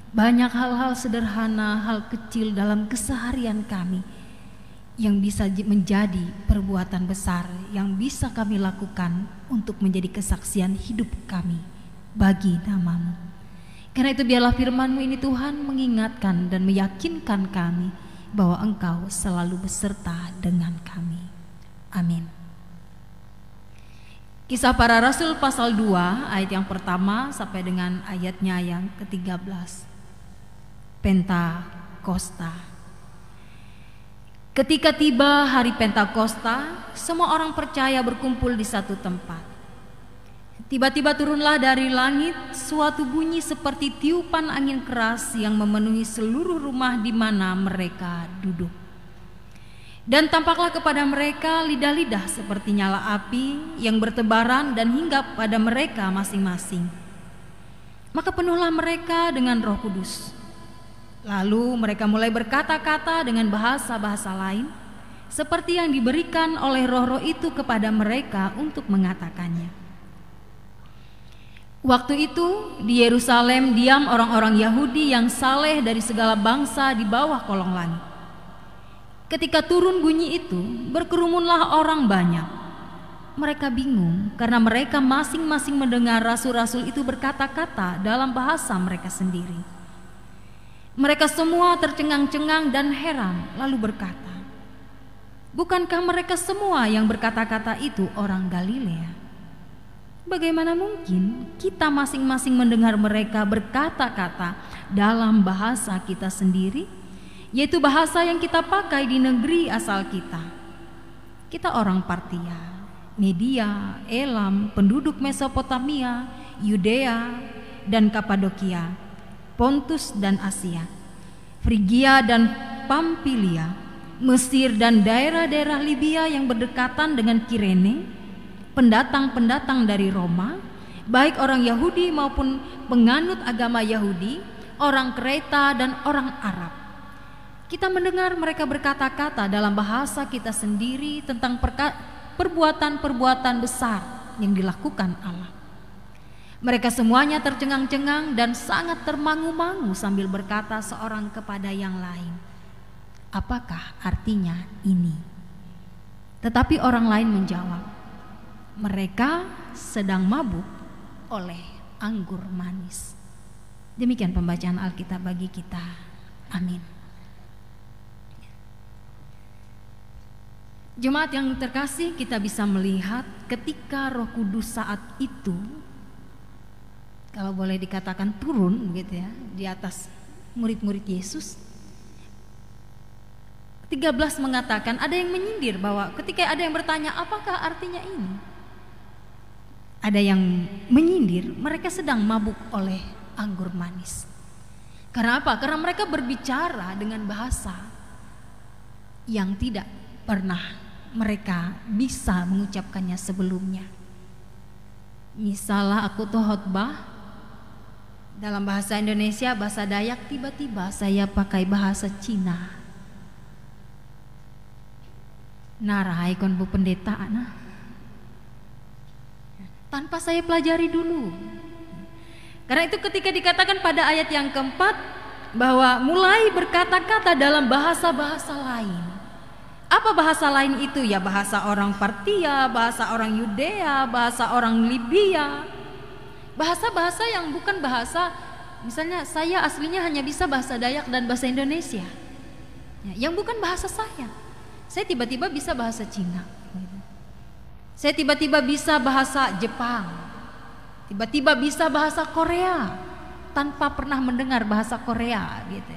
Banyak hal-hal sederhana, hal kecil dalam keseharian kami yang bisa menjadi perbuatan besar yang bisa kami lakukan untuk menjadi kesaksian hidup kami bagi nama-Mu. Karena itu biarlah firman-Mu ini Tuhan mengingatkan dan meyakinkan kami bahwa Engkau selalu beserta dengan kami. Amin. Kisah Para Rasul pasal 2 ayat yang pertama sampai dengan ayatnya yang ke-13. Pentakosta. Ketika tiba hari Pentakosta, semua orang percaya berkumpul di satu tempat. Tiba-tiba turunlah dari langit suatu bunyi seperti tiupan angin keras yang memenuhi seluruh rumah di mana mereka duduk. Dan tampaklah kepada mereka lidah-lidah seperti nyala api yang bertebaran dan hinggap pada mereka masing-masing. Maka penuhlah mereka dengan Roh Kudus. Lalu mereka mulai berkata-kata dengan bahasa-bahasa lain, seperti yang diberikan oleh roh-roh itu kepada mereka untuk mengatakannya. Waktu itu di Yerusalem diam orang-orang Yahudi yang saleh dari segala bangsa di bawah kolong langit. Ketika turun bunyi itu, berkerumunlah orang banyak. Mereka bingung karena mereka masing-masing mendengar rasul-rasul itu berkata-kata dalam bahasa mereka sendiri. Mereka semua tercengang-cengang dan heran, lalu berkata, "Bukankah mereka semua yang berkata-kata itu orang Galilea? Bagaimana mungkin kita masing-masing mendengar mereka berkata-kata dalam bahasa kita sendiri, yaitu bahasa yang kita pakai di negeri asal kita? Kita orang Partia, Media, Elam, penduduk Mesopotamia, Yudea dan Kapadokia, Pontus dan Asia, Frigia dan Pamfilia, Mesir dan daerah-daerah Libya yang berdekatan dengan Kirene, pendatang-pendatang dari Roma, baik orang Yahudi maupun penganut agama Yahudi, orang Kreta dan orang Arab. Kita mendengar mereka berkata-kata dalam bahasa kita sendiri tentang perbuatan-perbuatan besar yang dilakukan Allah." Mereka semuanya tercengang-cengang dan sangat termangu-mangu sambil berkata seorang kepada yang lain, "Apakah artinya ini?" Tetapi orang lain menjawab, "Mereka sedang mabuk oleh anggur manis." Demikian pembacaan Alkitab bagi kita. Amin. Jemaat yang terkasih, kita bisa melihat ketika Roh Kudus saat itu, kalau boleh dikatakan turun gitu ya, di atas murid-murid Yesus. 13 mengatakan, ada yang menyindir bahwa ketika ada yang bertanya, "Apakah artinya ini?" Ada yang menyindir, mereka sedang mabuk oleh anggur manis. Karena apa? Karena mereka berbicara dengan bahasa yang tidak pernah mereka bisa mengucapkannya sebelumnya. Misalnya aku tuh khotbah dalam bahasa Indonesia, bahasa Dayak, tiba-tiba saya pakai bahasa Cina. Narai kon bu pendeta, nah. Tanpa saya pelajari dulu. Karena itu ketika dikatakan pada ayat yang keempat bahwa mulai berkata-kata dalam bahasa-bahasa lain. Apa bahasa lain itu? Ya bahasa orang Partia, bahasa orang Yudea, bahasa orang Libya. Bahasa-bahasa yang bukan bahasa, misalnya saya aslinya hanya bisa bahasa Dayak dan bahasa Indonesia, ya, yang bukan bahasa saya. Saya tiba-tiba bisa bahasa Cina, saya tiba-tiba bisa bahasa Jepang, tiba-tiba bisa bahasa Korea tanpa pernah mendengar bahasa Korea gitu.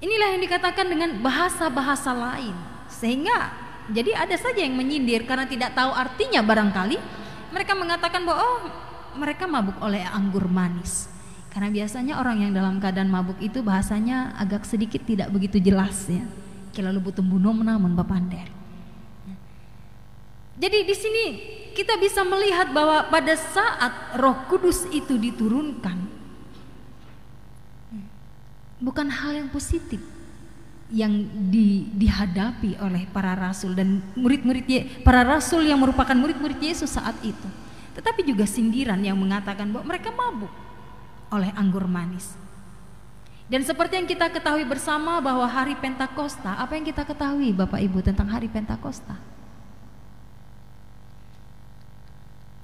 Inilah yang dikatakan dengan bahasa-bahasa lain. Sehingga jadi ada saja yang menyindir karena tidak tahu artinya barangkali. Mereka mengatakan bahwa mereka mabuk oleh anggur manis. Karena biasanya orang yang dalam keadaan mabuk itu bahasanya agak sedikit tidak begitu jelas ya. Kalau butuh bunuh namun bapander. Jadi di sini kita bisa melihat bahwa pada saat Roh Kudus itu diturunkan, bukan hal yang positif yang dihadapi oleh para rasul dan murid-murid, para rasul yang merupakan murid-murid Yesus saat itu, tetapi juga sindiran yang mengatakan bahwa mereka mabuk oleh anggur manis. Dan seperti yang kita ketahui bersama bahwa hari Pentakosta, apa yang kita ketahui Bapak Ibu tentang hari Pentakosta?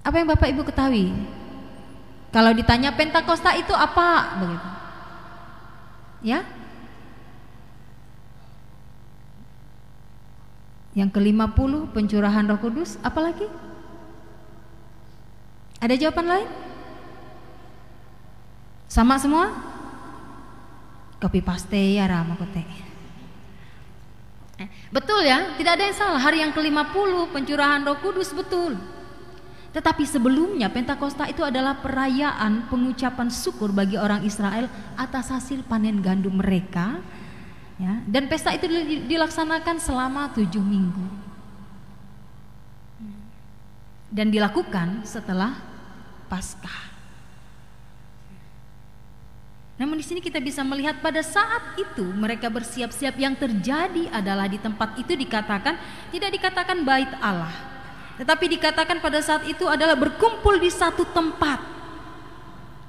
Apa yang Bapak Ibu ketahui? Kalau ditanya Pentakosta itu apa? Begitu. Ya? Yang ke-50 pencurahan Roh Kudus, apa lagi? Ada jawaban lain? Sama semua? Copy paste ya Ramakote. Betul ya, tidak ada yang salah. Hari yang ke-50 pencurahan Roh Kudus, betul. Tetapi sebelumnya Pentakosta itu adalah perayaan pengucapan syukur bagi orang Israel atas hasil panen gandum mereka ya, dan pesta itu dilaksanakan selama 7 minggu dan dilakukan setelah Paskah. Namun di sini kita bisa melihat pada saat itu mereka bersiap-siap, yang terjadi adalah di tempat itu dikatakan, tidak dikatakan bait Allah, tetapi dikatakan pada saat itu adalah berkumpul di satu tempat.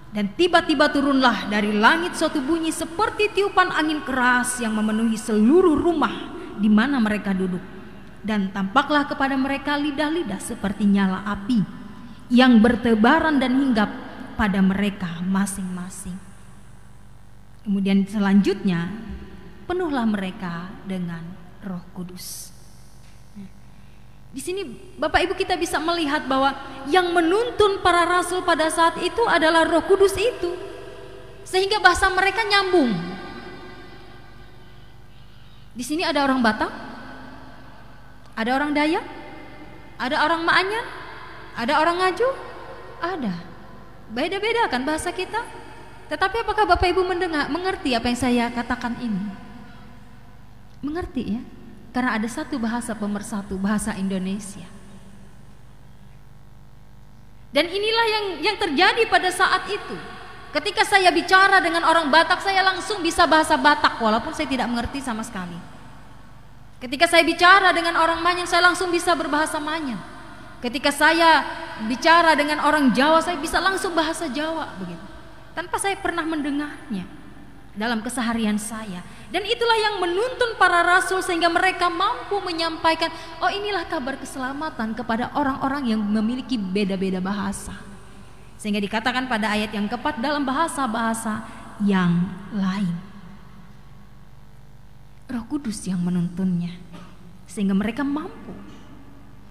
Dan tiba-tiba turunlah dari langit suatu bunyi seperti tiupan angin keras yang memenuhi seluruh rumah di mana mereka duduk. Dan tampaklah kepada mereka lidah-lidah seperti nyala api yang bertebaran dan hinggap pada mereka masing-masing. Kemudian selanjutnya penuhlah mereka dengan Roh Kudus. Di sini Bapak Ibu kita bisa melihat bahwa yang menuntun para rasul pada saat itu adalah Roh Kudus itu, sehingga bahasa mereka nyambung. Di sini ada orang Batak, ada orang Dayak, ada orang Maanyan, ada orang Ngaju, ada. Beda-beda kan bahasa kita. Tetapi apakah Bapak Ibu mengerti apa yang saya katakan ini? Mengerti ya? Karena ada satu bahasa pemersatu, bahasa Indonesia. Dan inilah yang terjadi pada saat itu. Ketika saya bicara dengan orang Batak, saya langsung bisa bahasa Batak walaupun saya tidak mengerti sama sekali. Ketika saya bicara dengan orang Maanyan, saya langsung bisa berbahasa Maanyan. Ketika saya bicara dengan orang Jawa, saya bisa langsung bahasa Jawa begitu. Tanpa saya pernah mendengarnya dalam keseharian saya. Dan itulah yang menuntun para rasul sehingga mereka mampu menyampaikan, oh inilah kabar keselamatan kepada orang-orang yang memiliki beda-beda bahasa. Sehingga dikatakan pada ayat yang keempat, dalam bahasa-bahasa yang lain. Roh Kudus yang menuntunnya sehingga mereka mampu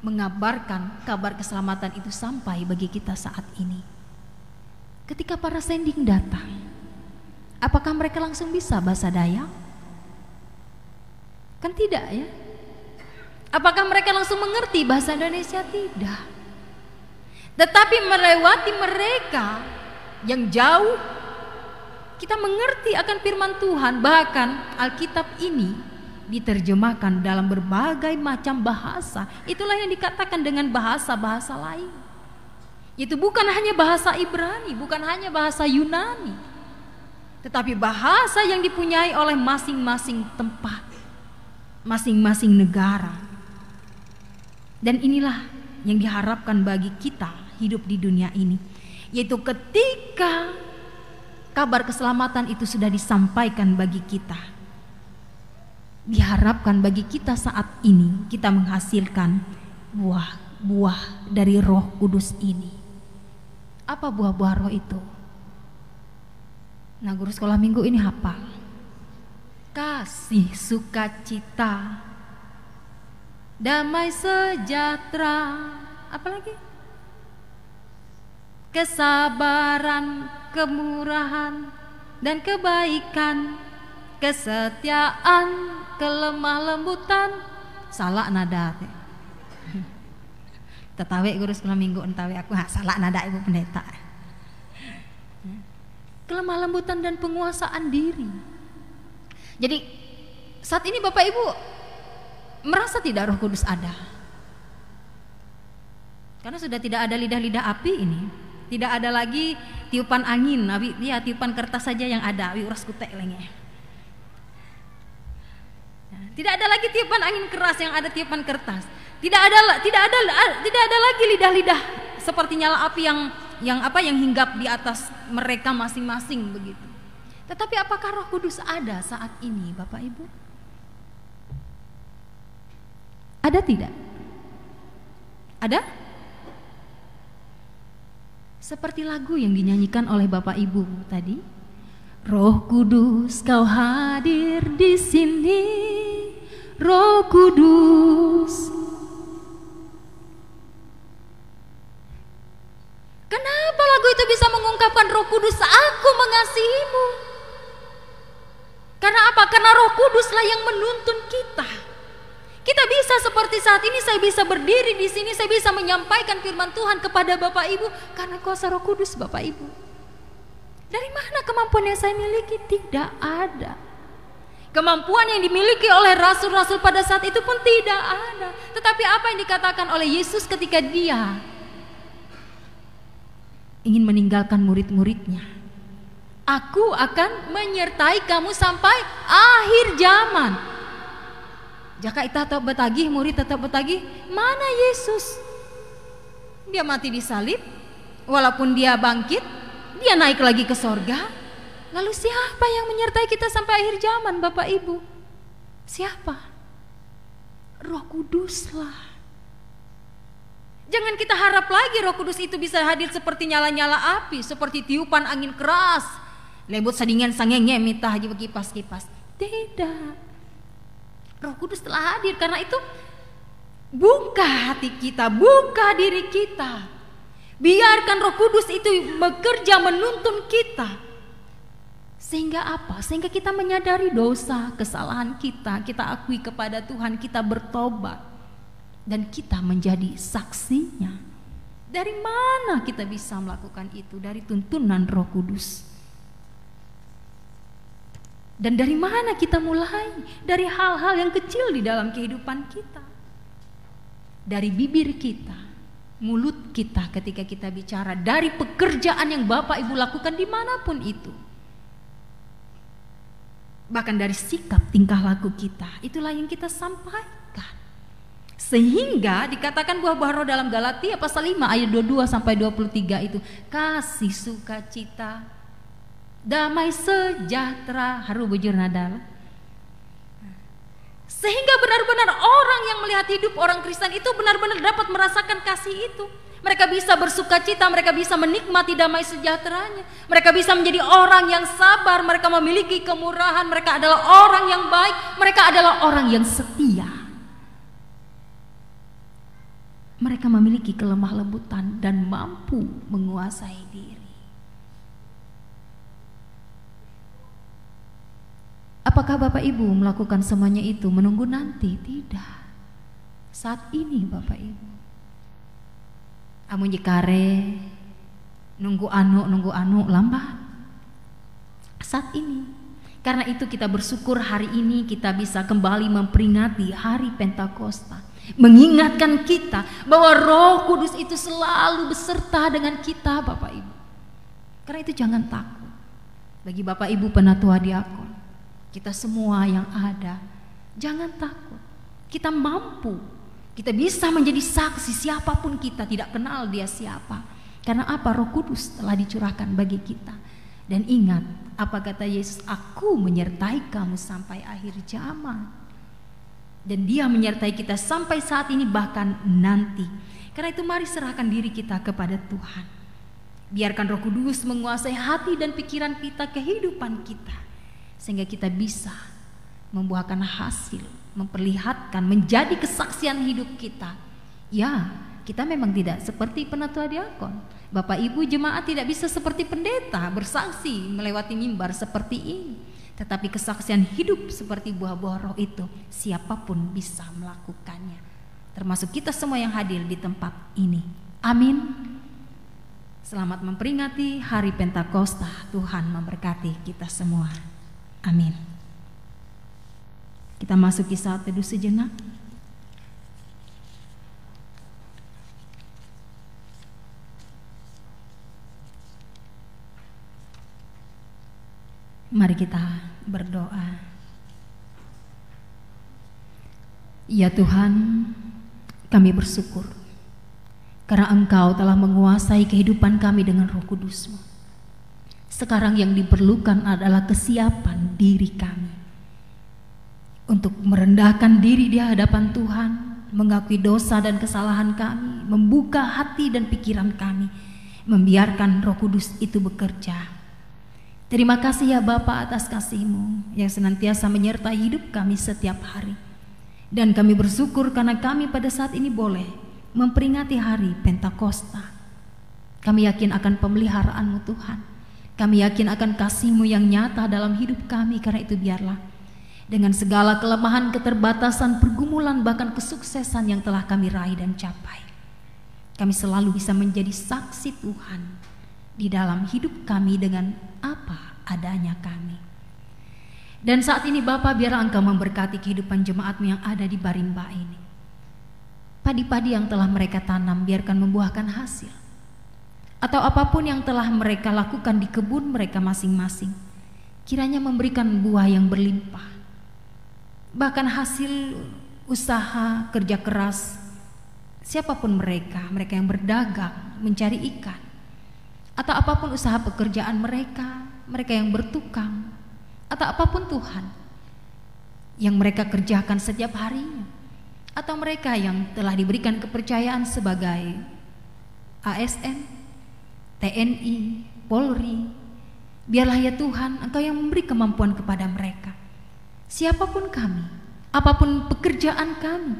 mengabarkan kabar keselamatan itu sampai bagi kita saat ini. Ketika para sending datang, apakah mereka langsung bisa bahasa Dayak? Kan tidak ya. Apakah mereka langsung mengerti bahasa Indonesia? Tidak. Tetapi melewati mereka yang jauh, kita mengerti akan firman Tuhan. Bahkan Alkitab ini diterjemahkan dalam berbagai macam bahasa. Itulah yang dikatakan dengan bahasa-bahasa lain. Itu bukan hanya bahasa Ibrani, bukan hanya bahasa Yunani, tetapi bahasa yang dipunyai oleh masing-masing tempat, masing-masing negara. Dan inilah yang diharapkan bagi kita hidup di dunia ini, yaitu ketika kabar keselamatan itu sudah disampaikan bagi kita, diharapkan bagi kita saat ini kita menghasilkan buah-buah dari Roh Kudus ini. Apa buah-buah roh itu? Nah, guru sekolah minggu ini hafal. Kasih, sukacita, damai sejahtera, apa lagi? Kesabaran, kemurahan, dan kebaikan, kesetiaan, kelemah lembutan. Salah nada. Tetawe guru sekolah minggu entawe aku salah nada Ibu Pendeta. kelemah lembutan dan penguasaan diri. Jadi saat ini Bapak Ibu merasa tidak Roh Kudus ada? Karena sudah tidak ada lidah-lidah api ini. Tidak ada lagi tiupan angin, tiupan kertas saja yang ada, uras kutek lenge. Tidak ada lagi tiupan angin keras, yang ada tiupan kertas. Tidak ada lagi lidah-lidah seperti nyala api yang hinggap di atas mereka masing-masing begitu. Tetapi apakah Roh Kudus ada saat ini, Bapak Ibu? Ada tidak? Ada? Seperti lagu yang dinyanyikan oleh Bapak Ibu tadi. Roh Kudus, Kau hadir di sini, Roh Kudus. Kenapa lagu itu bisa mengungkapkan Roh Kudus, aku mengasihimu? Karena apa? Karena Roh Kuduslah yang menuntun kita. Kita bisa seperti saat ini, saya bisa berdiri di sini, saya bisa menyampaikan firman Tuhan kepada Bapak Ibu karena kuasa Roh Kudus, Bapak Ibu. Dari mana kemampuan yang saya miliki? Tidak ada. Kemampuan yang dimiliki oleh rasul-rasul pada saat itu pun tidak ada. Tetapi apa yang dikatakan oleh Yesus ketika Dia ingin meninggalkan murid-muridnya? Aku akan menyertai kamu sampai akhir zaman. Jika kita tetap bertagih, murid tetap bertagih, mana Yesus? Dia mati di salib, walaupun Dia bangkit, Dia naik lagi ke sorga. Lalu siapa yang menyertai kita sampai akhir zaman, Bapak Ibu? Siapa? Roh Kuduslah. Jangan kita harap lagi Roh Kudus itu bisa hadir seperti nyala-nyala api, seperti tiupan angin keras, lebut sadingan sangenge mitah haji kipas-kipas. Tidak. Roh Kudus telah hadir, karena itu buka hati kita, buka diri kita. Biarkan Roh Kudus itu bekerja menuntun kita. Sehingga apa? Sehingga kita menyadari dosa, kesalahan kita akui kepada Tuhan, kita bertobat. Dan kita menjadi saksinya. Dari mana kita bisa melakukan itu? Dari tuntunan Roh Kudus. Dan dari mana kita mulai? Dari hal-hal yang kecil di dalam kehidupan kita. Dari bibir kita, mulut kita ketika kita bicara, dari pekerjaan yang Bapak Ibu lakukan dimanapun itu. Bahkan dari sikap tingkah laku kita, itulah yang kita sampaikan. Sehingga dikatakan buah-buah roh dalam Galatia pasal 5 ayat 22 sampai 23 itu, kasih, sukacita, damai, sejahtera, haru bujur nadal. Sehingga benar-benar orang yang melihat hidup orang Kristen itu benar-benar dapat merasakan kasih itu. Mereka bisa bersukacita, mereka bisa menikmati damai sejahteranya. Mereka bisa menjadi orang yang sabar, mereka memiliki kemurahan, mereka adalah orang yang baik, mereka adalah orang yang setia. Mereka memiliki kelemah lembutan dan mampu menguasai diri. Apakah Bapak Ibu melakukan semuanya itu menunggu nanti? Tidak. Saat ini Bapak Ibu. Amun jikare nunggu anu lambat. Saat ini. Karena itu kita bersyukur hari ini kita bisa kembali memperingati hari Pentakosta. Mengingatkan kita bahwa Roh Kudus itu selalu beserta dengan kita Bapak Ibu. Karena itu jangan takut. Bagi Bapak Ibu penatua diakon, kita semua yang ada, jangan takut. Kita mampu, kita bisa menjadi saksi siapapun kita, tidak kenal dia siapa. Karena apa? Roh Kudus telah dicurahkan bagi kita. Dan ingat, apa kata Yesus? Aku menyertai kamu sampai akhir zaman. Dan Dia menyertai kita sampai saat ini, bahkan nanti. Karena itu mari serahkan diri kita kepada Tuhan. Biarkan Roh Kudus menguasai hati dan pikiran kita, kehidupan kita. Sehingga kita bisa membuahkan hasil, memperlihatkan, menjadi kesaksian hidup kita. Ya, kita memang tidak seperti penatua diakon. Bapak Ibu jemaat tidak bisa seperti pendeta bersaksi melewati mimbar seperti ini. Tetapi kesaksian hidup seperti buah-buah roh itu siapapun bisa melakukannya. Termasuk kita semua yang hadir di tempat ini. Amin. Selamat memperingati Hari Pentakosta. Tuhan memberkati kita semua. Amin. Kita masuki saat teduh sejenak. Mari kita berdoa. Ya Tuhan, kami bersyukur karena Engkau telah menguasai kehidupan kami dengan Roh Kudus-Mu. Sekarang yang diperlukan adalah kesiapan diri kami untuk merendahkan diri di hadapan Tuhan, mengakui dosa dan kesalahan kami, membuka hati dan pikiran kami, membiarkan Roh Kudus itu bekerja. Terima kasih ya Bapa atas kasih-Mu yang senantiasa menyertai hidup kami setiap hari. Dan kami bersyukur karena kami pada saat ini boleh memperingati Hari Pentakosta. Kami yakin akan pemeliharaan-Mu Tuhan. Kami yakin akan kasih-Mu yang nyata dalam hidup kami. Karena itu biarlah dengan segala kelemahan, keterbatasan, pergumulan, bahkan kesuksesan yang telah kami raih dan capai, kami selalu bisa menjadi saksi Tuhan di dalam hidup kami dengan apa adanya kami. Dan saat ini Bapa, biarlah Engkau memberkati kehidupan jemaat-Mu yang ada di Barimba ini. Padi-padi yang telah mereka tanam biarkan membuahkan hasil. Atau apapun yang telah mereka lakukan di kebun mereka masing-masing, kiranya memberikan buah yang berlimpah. Bahkan hasil usaha kerja keras siapapun mereka yang berdagang, mencari ikan, atau apapun usaha pekerjaan mereka yang bertukang, atau apapun Tuhan yang mereka kerjakan setiap harinya, atau mereka yang telah diberikan kepercayaan sebagai ASN, TNI, Polri, biarlah ya Tuhan Engkau yang memberi kemampuan kepada mereka. Siapapun kami, apapun pekerjaan kami,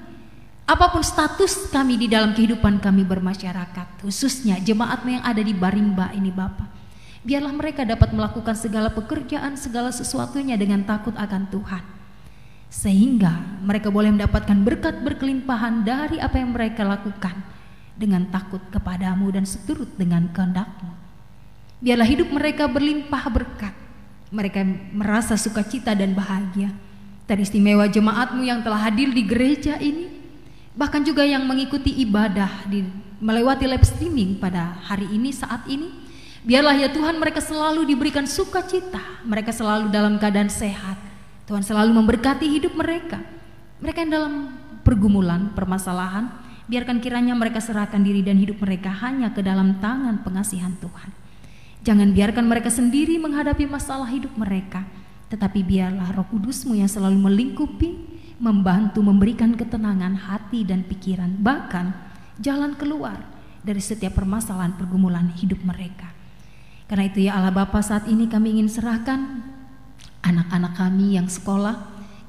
apapun status kami di dalam kehidupan kami bermasyarakat, khususnya jemaat-Mu yang ada di Barimba ini Bapa, biarlah mereka dapat melakukan segala pekerjaan, segala sesuatunya dengan takut akan Tuhan, sehingga mereka boleh mendapatkan berkat berkelimpahan dari apa yang mereka lakukan dengan takut kepadamu dan seturut dengan kehendak-Mu. Biarlah hidup mereka berlimpah berkat, mereka merasa sukacita dan bahagia. Teristimewa jemaat-Mu yang telah hadir di gereja ini, bahkan juga yang mengikuti ibadah melewati live streaming pada hari ini, saat ini, biarlah ya Tuhan mereka selalu diberikan sukacita, mereka selalu dalam keadaan sehat. Tuhan selalu memberkati hidup mereka. Mereka yang dalam pergumulan, permasalahan, biarkan kiranya mereka serahkan diri dan hidup mereka hanya ke dalam tangan pengasihan Tuhan. Jangan biarkan mereka sendiri menghadapi masalah hidup mereka, tetapi biarlah Roh Kudus-Mu yang selalu melingkupi, membantu, memberikan ketenangan hati dan pikiran, bahkan jalan keluar dari setiap permasalahan pergumulan hidup mereka. Karena itu ya Allah Bapa, saat ini kami ingin serahkan anak-anak kami yang sekolah,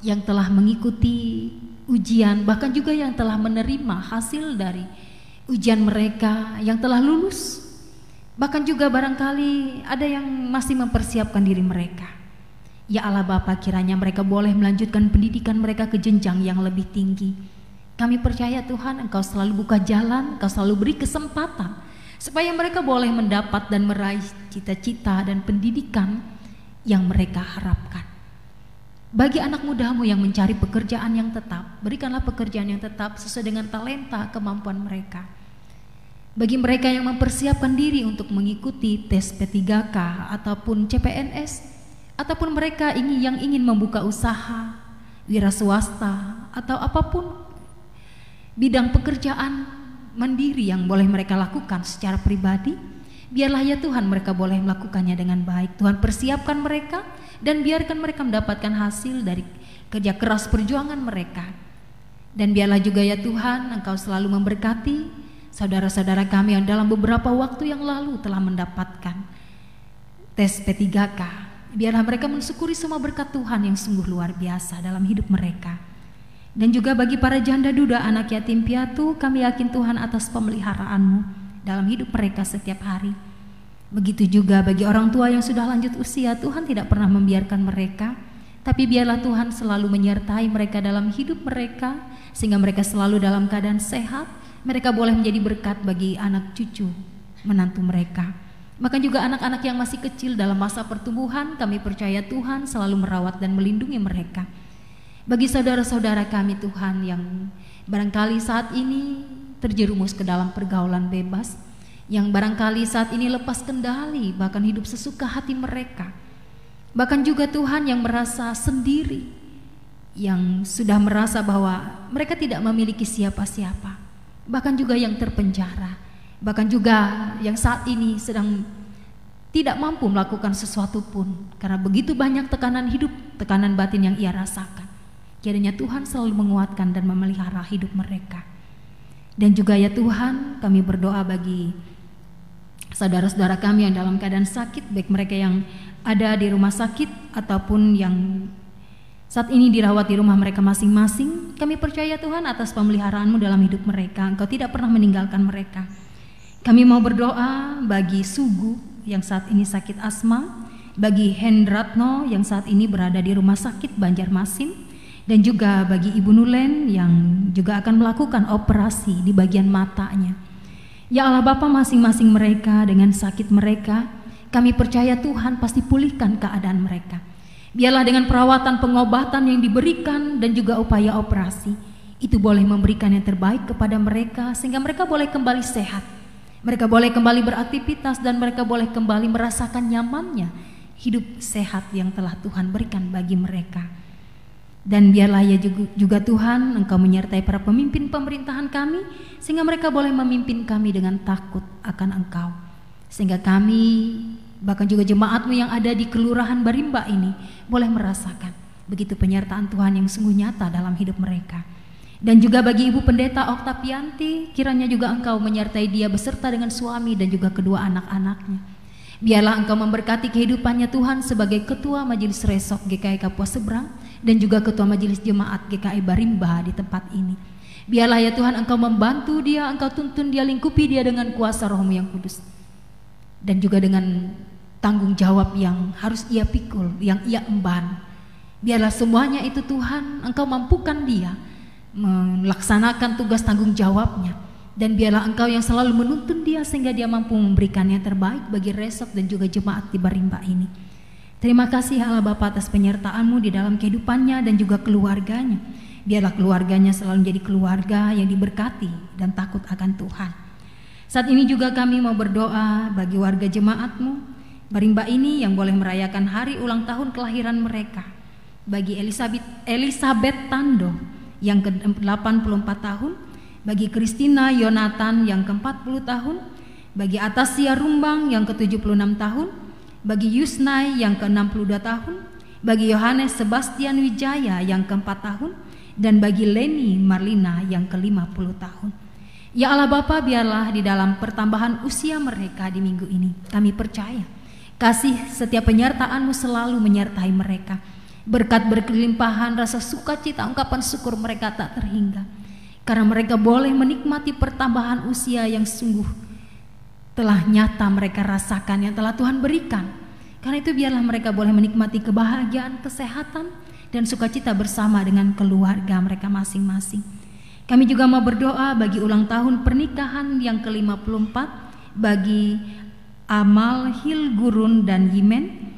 yang telah mengikuti ujian, bahkan juga yang telah menerima hasil dari ujian mereka, yang telah lulus, bahkan juga barangkali ada yang masih mempersiapkan diri mereka. Ya Allah Bapa, kiranya mereka boleh melanjutkan pendidikan mereka ke jenjang yang lebih tinggi. Kami percaya Tuhan Engkau selalu buka jalan, Engkau selalu beri kesempatan supaya mereka boleh mendapat dan meraih cita-cita dan pendidikan yang mereka harapkan. Bagi anak muda-Mu yang mencari pekerjaan yang tetap, berikanlah pekerjaan yang tetap sesuai dengan talenta kemampuan mereka. Bagi mereka yang mempersiapkan diri untuk mengikuti tes P3K ataupun CPNS, ataupun mereka yang ingin membuka usaha, wira swasta, atau apapun bidang pekerjaan mandiri yang boleh mereka lakukan secara pribadi, biarlah ya Tuhan mereka boleh melakukannya dengan baik. Tuhan persiapkan mereka dan biarkan mereka mendapatkan hasil dari kerja keras perjuangan mereka. Dan biarlah juga ya Tuhan Engkau selalu memberkati saudara-saudara kami yang dalam beberapa waktu yang lalu telah mendapatkan tes P3K. Biarlah mereka mensyukuri semua berkat Tuhan yang sungguh luar biasa dalam hidup mereka. Dan juga bagi para janda duda, anak yatim piatu, kami yakin Tuhan atas pemeliharaan-Mu dalam hidup mereka setiap hari. Begitu juga bagi orang tua yang sudah lanjut usia, Tuhan tidak pernah membiarkan mereka, tapi biarlah Tuhan selalu menyertai mereka dalam hidup mereka, sehingga mereka selalu dalam keadaan sehat. Mereka boleh menjadi berkat bagi anak cucu menantu mereka. Bahkan juga anak-anak yang masih kecil dalam masa pertumbuhan, kami percaya Tuhan selalu merawat dan melindungi mereka. Bagi saudara-saudara kami Tuhan yang barangkali saat ini terjerumus ke dalam pergaulan bebas, yang barangkali saat ini lepas kendali, bahkan hidup sesuka hati mereka, bahkan juga Tuhan yang merasa sendiri, yang sudah merasa bahwa mereka tidak memiliki siapa-siapa, bahkan juga yang terpenjara, bahkan juga yang saat ini sedang tidak mampu melakukan sesuatu pun karena begitu banyak tekanan hidup, tekanan batin yang ia rasakan. Kiranya Tuhan selalu menguatkan dan memelihara hidup mereka. Dan juga ya Tuhan, kami berdoa bagi saudara-saudara kami yang dalam keadaan sakit, baik mereka yang ada di rumah sakit ataupun yang saat ini dirawat di rumah mereka masing-masing. Kami percaya Tuhan atas pemeliharaan-Mu dalam hidup mereka. Engkau tidak pernah meninggalkan mereka. Kami mau berdoa bagi Sugu yang saat ini sakit asma, bagi Hendratno yang saat ini berada di rumah sakit Banjarmasin, dan juga bagi Ibu Nulen yang juga akan melakukan operasi di bagian matanya. Ya Allah Bapa, masing-masing mereka dengan sakit mereka, kami percaya Tuhan pasti pulihkan keadaan mereka. Biarlah dengan perawatan pengobatan yang diberikan dan juga upaya operasi, itu boleh memberikan yang terbaik kepada mereka sehingga mereka boleh kembali sehat. Mereka boleh kembali beraktivitas dan mereka boleh kembali merasakan nyamannya hidup sehat yang telah Tuhan berikan bagi mereka. Dan biarlah ya juga Tuhan Engkau menyertai para pemimpin pemerintahan kami sehingga mereka boleh memimpin kami dengan takut akan Engkau, sehingga kami bahkan juga jemaat-Mu yang ada di Kelurahan Barimba ini boleh merasakan begitu penyertaan Tuhan yang sungguh nyata dalam hidup mereka. Dan juga bagi Ibu Pendeta Oktapianti, kiranya juga Engkau menyertai dia beserta dengan suami dan juga kedua anak-anaknya. Biarlah Engkau memberkati kehidupannya Tuhan sebagai Ketua Majelis Resok GKI Kapuas Seberang dan juga Ketua Majelis Jemaat GKI Barimba di tempat ini. Biarlah ya Tuhan Engkau membantu dia, Engkau tuntun dia, lingkupi dia dengan kuasa Roh-Mu yang kudus. Dan juga dengan tanggung jawab yang harus ia pikul, yang ia emban. Biarlah semuanya itu Tuhan Engkau mampukan dia melaksanakan tugas tanggung jawabnya. Dan biarlah Engkau yang selalu menuntun dia sehingga dia mampu memberikan yang terbaik bagi Resok dan juga jemaat di Barimba ini. Terima kasih Allah Bapa atas penyertaan-Mu di dalam kehidupannya dan juga keluarganya. Biarlah keluarganya selalu menjadi keluarga yang diberkati dan takut akan Tuhan. Saat ini juga kami mau berdoa bagi warga jemaat-Mu Barimba ini yang boleh merayakan hari ulang tahun kelahiran mereka. Bagi Elizabeth Tando yang ke-84 tahun, bagi Christina Yonatan yang ke-40 tahun, bagi Atasia Rumbang yang ke-76 tahun, bagi Yusnai yang ke-62 tahun, bagi Yohanes Sebastian Wijaya yang ke-4 tahun, dan bagi Leni Marlina yang ke-50 tahun. Ya Allah Bapa, biarlah di dalam pertambahan usia mereka di minggu ini, kami percaya kasih setiap penyertaan-Mu selalu menyertai mereka. Berkat berkelimpahan rasa sukacita, ungkapan syukur mereka tak terhingga. Karena mereka boleh menikmati pertambahan usia yang sungguh telah nyata mereka rasakan, yang telah Tuhan berikan. Karena itu biarlah mereka boleh menikmati kebahagiaan, kesehatan, dan sukacita bersama dengan keluarga mereka masing-masing. Kami juga mau berdoa bagi ulang tahun pernikahan yang ke-54 bagi Amal Hilgurun dan Yimen.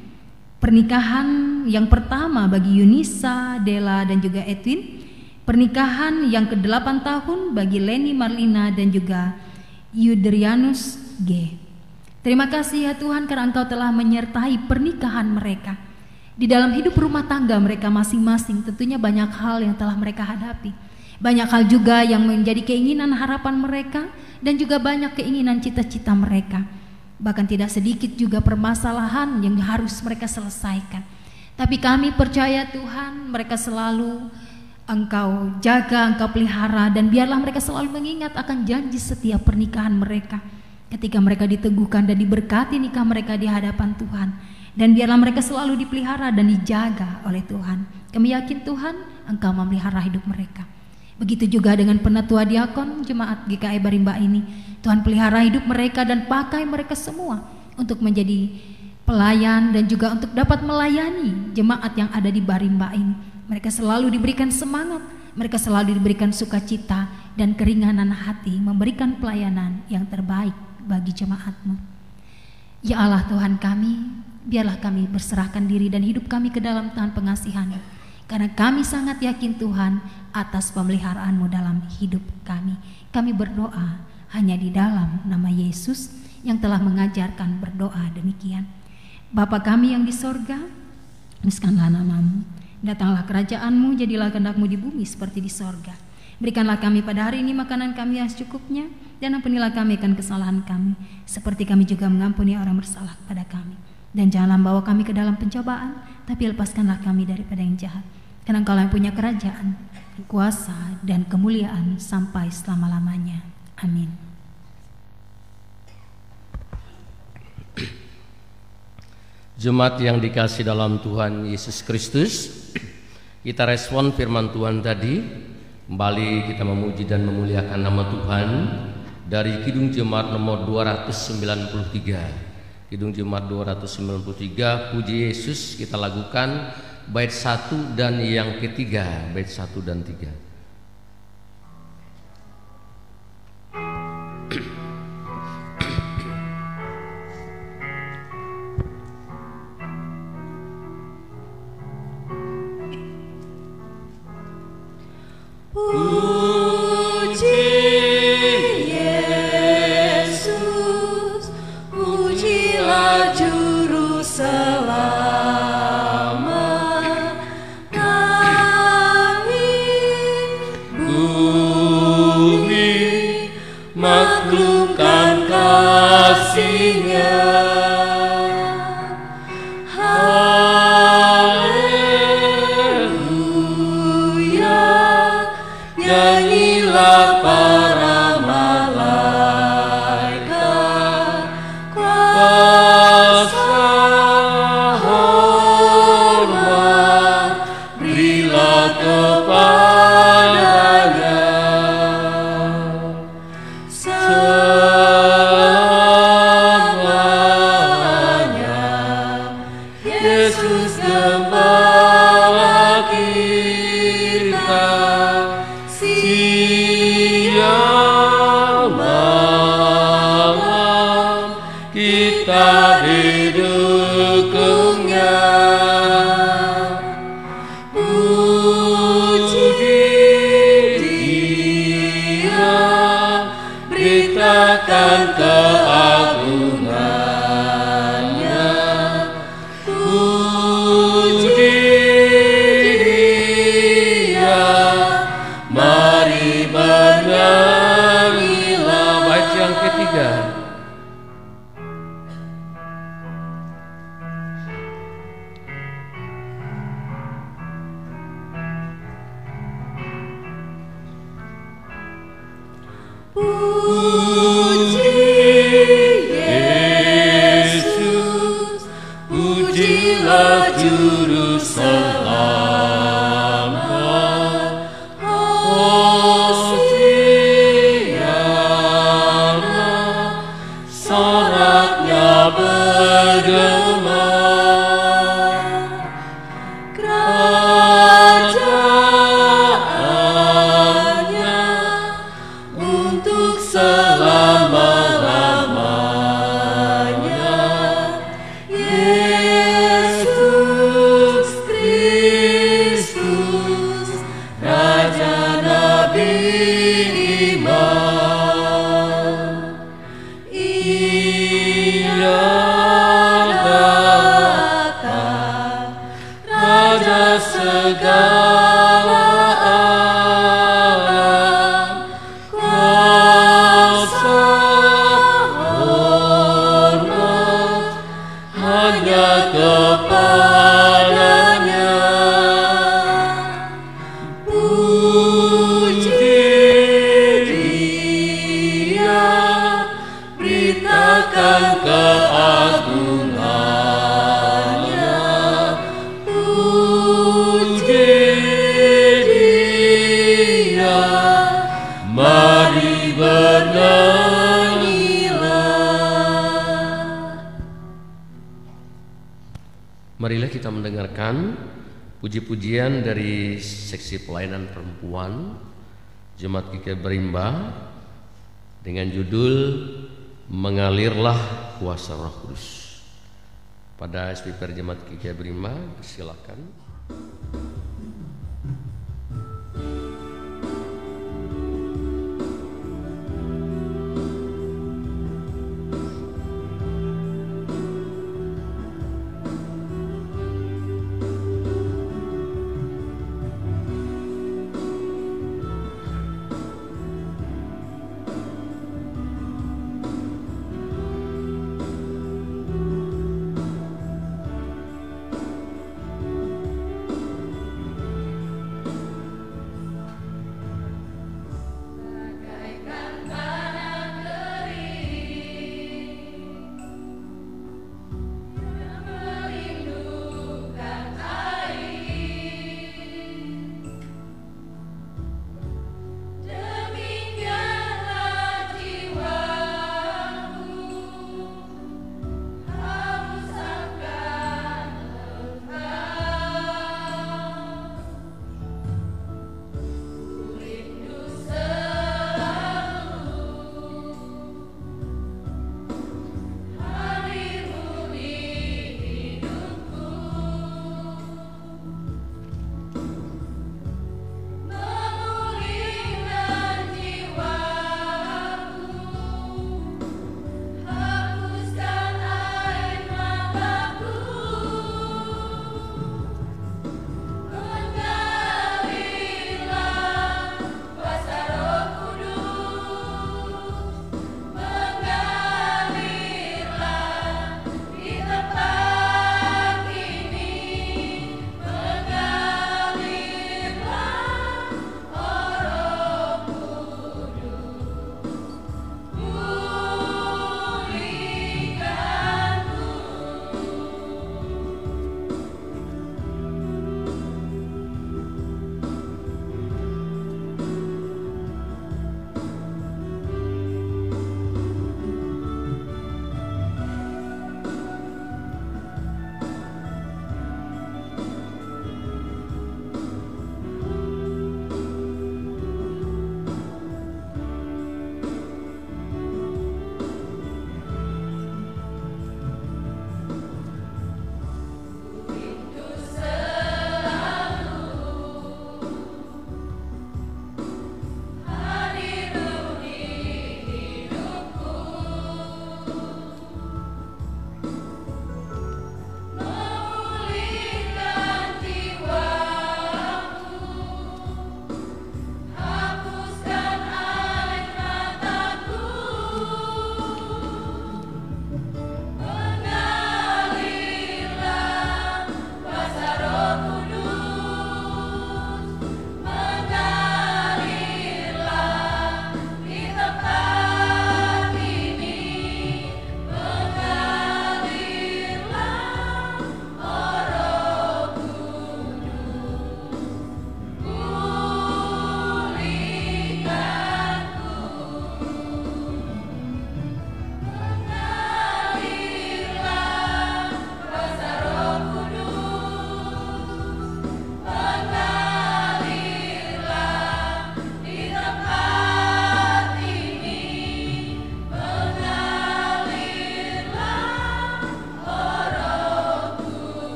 Pernikahan yang pertama bagi Yunisa, Dela, dan juga Edwin. Pernikahan yang ke-8 tahun bagi Leni Marlina dan juga Yudrianus G. Terima kasih ya Tuhan karena Engkau telah menyertai pernikahan mereka. Di dalam hidup rumah tangga mereka masing-masing tentunya banyak hal yang telah mereka hadapi. Banyak hal juga yang menjadi keinginan harapan mereka dan juga banyak keinginan cita-cita mereka. Bahkan tidak sedikit juga permasalahan yang harus mereka selesaikan. Tapi kami percaya Tuhan mereka selalu Engkau jaga, Engkau pelihara, dan biarlah mereka selalu mengingat akan janji setiap pernikahan mereka ketika mereka diteguhkan dan diberkati nikah mereka di hadapan Tuhan. Dan biarlah mereka selalu dipelihara dan dijaga oleh Tuhan. Kami yakin Tuhan Engkau memelihara hidup mereka. Begitu juga dengan penatua diakon jemaat GKI Barimba ini. Tuhan pelihara hidup mereka dan pakai mereka semua untuk menjadi pelayan dan juga untuk dapat melayani jemaat yang ada di Barimba ini. Mereka selalu diberikan semangat, mereka selalu diberikan sukacita dan keringanan hati memberikan pelayanan yang terbaik bagi jemaat-Mu. Ya Allah Tuhan kami, biarlah kami berserahkan diri dan hidup kami ke dalam tangan pengasihan-Mu, karena kami sangat yakin Tuhan atas pemeliharaan-Mu dalam hidup kami. Kami berdoa hanya di dalam nama Yesus yang telah mengajarkan berdoa demikian. Bapa kami yang di sorga, kuduskanlah nama-Mu, datanglah kerajaan-Mu, jadilah kehendak-Mu di bumi seperti di sorga. Berikanlah kami pada hari ini makanan kami yang secukupnya, dan ampunilah kami akan kesalahan kami, seperti kami juga mengampuni orang bersalah kepada kami. Dan janganlah membawa kami ke dalam pencobaan, tapi lepaskanlah kami daripada yang jahat. Karena Engkau yang punya kerajaan, kuasa, dan kemuliaan sampai selama-lamanya. Amin. Jemaat yang dikasih dalam Tuhan Yesus Kristus, kita respon firman Tuhan tadi. Kembali kita memuji dan memuliakan nama Tuhan dari Kidung Jemaat nomor 293. Kidung Jemaat 293, Puji Yesus, kita lakukan bait 1 dan yang ketiga, bait 1 dan 3. Marilah kita mendengarkan puji-pujian dari seksi pelayanan perempuan Jemaat GKI Berimba dengan judul mengalirlah kuasa Roh Kudus. Pada SPPR Jemaat GKI Berimba, silakan.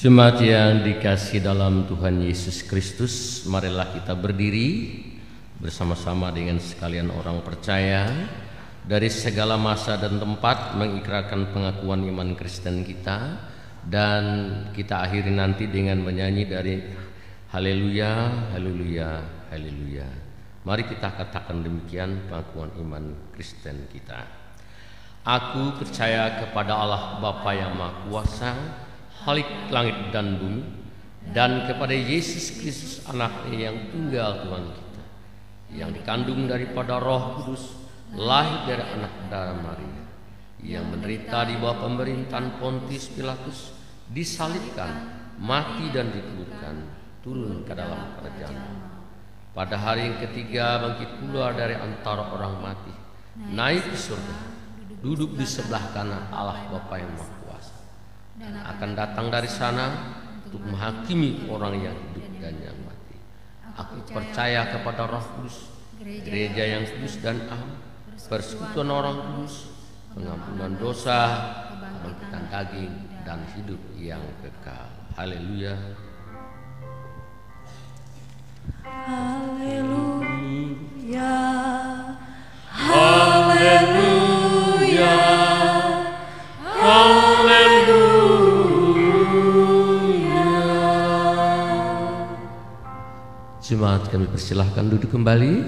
Jemaat yang dikasihi dalam Tuhan Yesus Kristus, marilah kita berdiri bersama-sama dengan sekalian orang percaya dari segala masa dan tempat mengikrarkan pengakuan iman Kristen kita, dan kita akhiri nanti dengan menyanyi dari Haleluya, Haleluya, Haleluya. Mari kita katakan demikian pengakuan iman Kristen kita. Aku percaya kepada Allah Bapa yang Maha Kuasa, Khalik langit dan bumi, dan kepada Yesus Kristus anaknya yang tunggal Tuhan kita, yang dikandung daripada Roh Kudus, lahir dari anak darah Maria, yang menderita di bawah pemerintahan Pontius Pilatus, disalibkan, mati dan dikuburkan, turun ke dalam kerajaan, Pada hari yang ketiga bangkit pula dari antara orang mati, naik ke surga, duduk di sebelah kanan Allah Bapa yang Maha Kuasa, dan akan datang dari sana untuk menghakimi orang yang hidup dan yang mati. Aku percaya kepada Roh Kudus, gereja yang kudus dan am, persekutuan orang kudus, pengampunan dosa, kebangkitan daging, dan hidup yang kekal. Haleluya. Haleluya, haleluya, haleluya. Jemaat, kami persilahkan duduk kembali.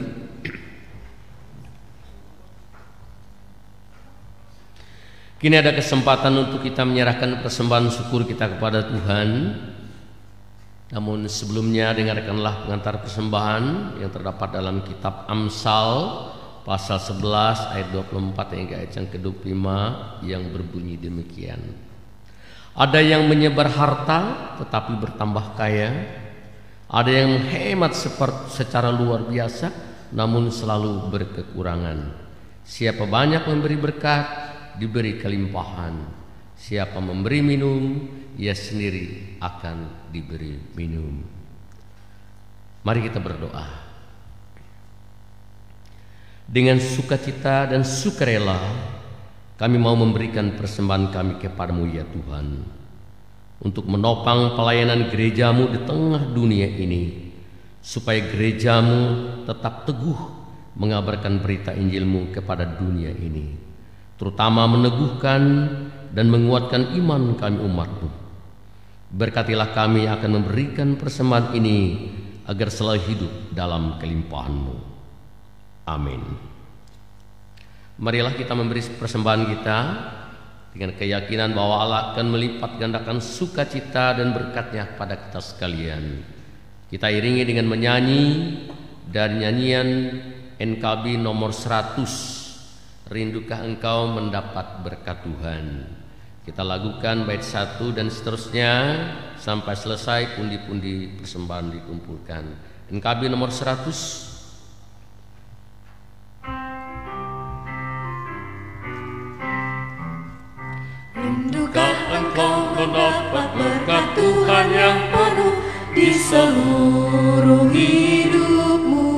Kini ada kesempatan untuk kita menyerahkan persembahan syukur kita kepada Tuhan. Namun sebelumnya dengarkanlah pengantar persembahan yang terdapat dalam kitab Amsal pasal 11 ayat 24 hingga ayat yang ke-25 yang berbunyi demikian. Ada yang menyebar harta tetapi bertambah kaya, ada yang menghemat secara luar biasa namun selalu berkekurangan. Siapa banyak memberi berkat, diberi kelimpahan. Siapa memberi minum, ia sendiri akan diberi minum. Mari kita berdoa. Dengan sukacita dan sukarela kami mau memberikan persembahan kami kepadamu ya Tuhan, untuk menopang pelayanan gerejamu di tengah dunia ini, supaya gerejamu tetap teguh mengabarkan berita Injilmu kepada dunia ini, terutama meneguhkan dan menguatkan iman kami umatmu. Berkatilah kami akan memberikan persembahan ini agar selalu hidup dalam kelimpahan-Mu. Amin. Marilah kita memberi persembahan kita dengan keyakinan bahwa Allah akan melipat gandakan sukacita dan berkat-Nya kepada kita sekalian. Kita iringi dengan menyanyi dari nyanyian NKB nomor 100, Rindukah engkau mendapat berkat Tuhan. Kita lakukan bait 1 dan seterusnya sampai selesai pundi-pundi persembahan dikumpulkan. NKB nomor 100. Rindukah engkau mendapat berkat Tuhan yang penuh di seluruh hidupmu?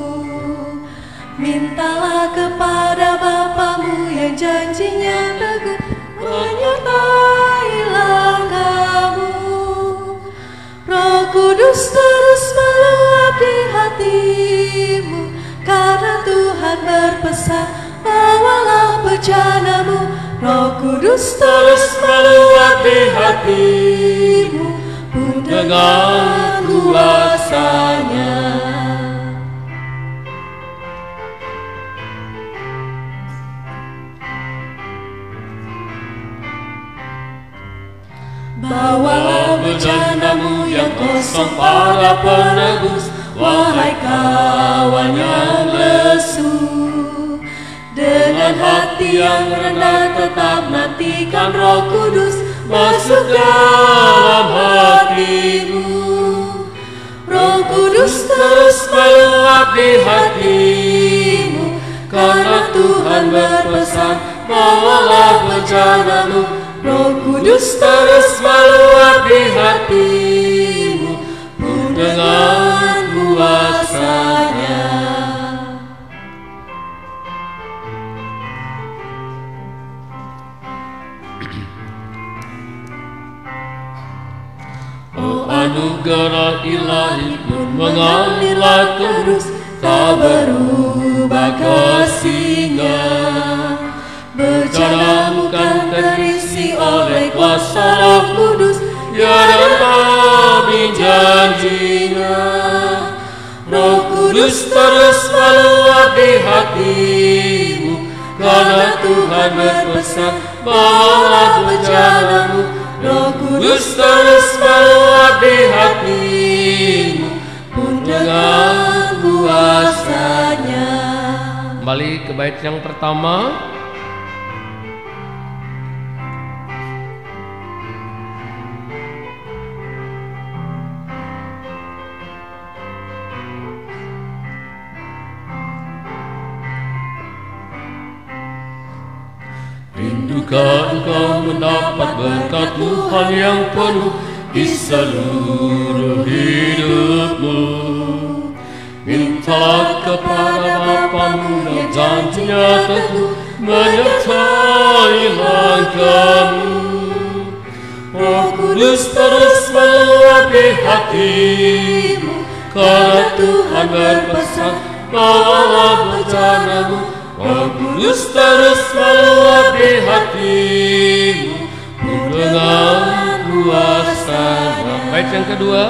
Mintalah kepada Bapamu yang janjinya teguh menyertai langkahmu. Roh Kudus terus meluap di hatimu, karena Tuhan berpesan, bawalah bejanamu. Roh Kudus terus meluap di hatimu, pun dengan kuasa-Nya. Bawalah bejanamu yang kosong pada penebus, wahai kawan yang lesu. Dengan hati yang rendah tetap nantikan Roh Kudus masuk dalam hatimu. Roh Kudus terus meluap di hatimu, karena Tuhan berpesan, bawalah bejanamu. Roh Kudus terus meluap di hatimu, pun dengan kuasa-Nya. Oh anugerah ilahi pun mengalirlah terus, tak berubah kasih-Nya. Bejanamu kan terisi oleh kuasa Roh Kudus, ya dan kami janji-Nya. Roh Kudus terus meluap di hatimu, karena Tuhan berpesan, bawalah bejanamu. Roh Kudus terus meluap di hatimu, pun dengan kuasa-Nya. Kembali ke bait yang pertama. Semoga engkau mendapat berkat Tuhan yang penuh di seluruh hidupmu. Mintalah kepada Bapamu yang janjinya teguh menyertai langkahmu. Roh Kudus terus meluapi hatimu, karena Tuhan berpesan, bawalah bejanamu. Roh Kudus terus meluapi hatimu dengan kuasa-Nya. Bait yang kedua.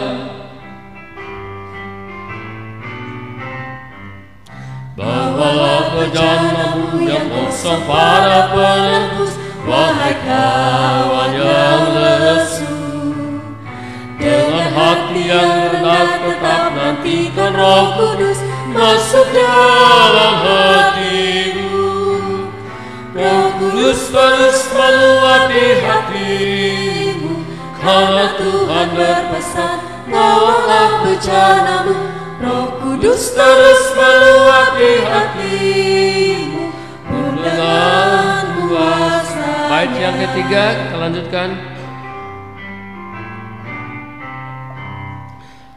Bawalah bejanamu yang kosong para penebus, wahai kawan yang lesu. Dengan hati yang rendah tetap nantikan Roh Kudus masuk dalam hatimu. Roh Kudus terus meluapi hatimu, karena Tuhan berpesan, bawalah bejanamu. Roh Kudus terus meluapi hatimu dengan kuasa. Bait yang ketiga, kita lanjutkan.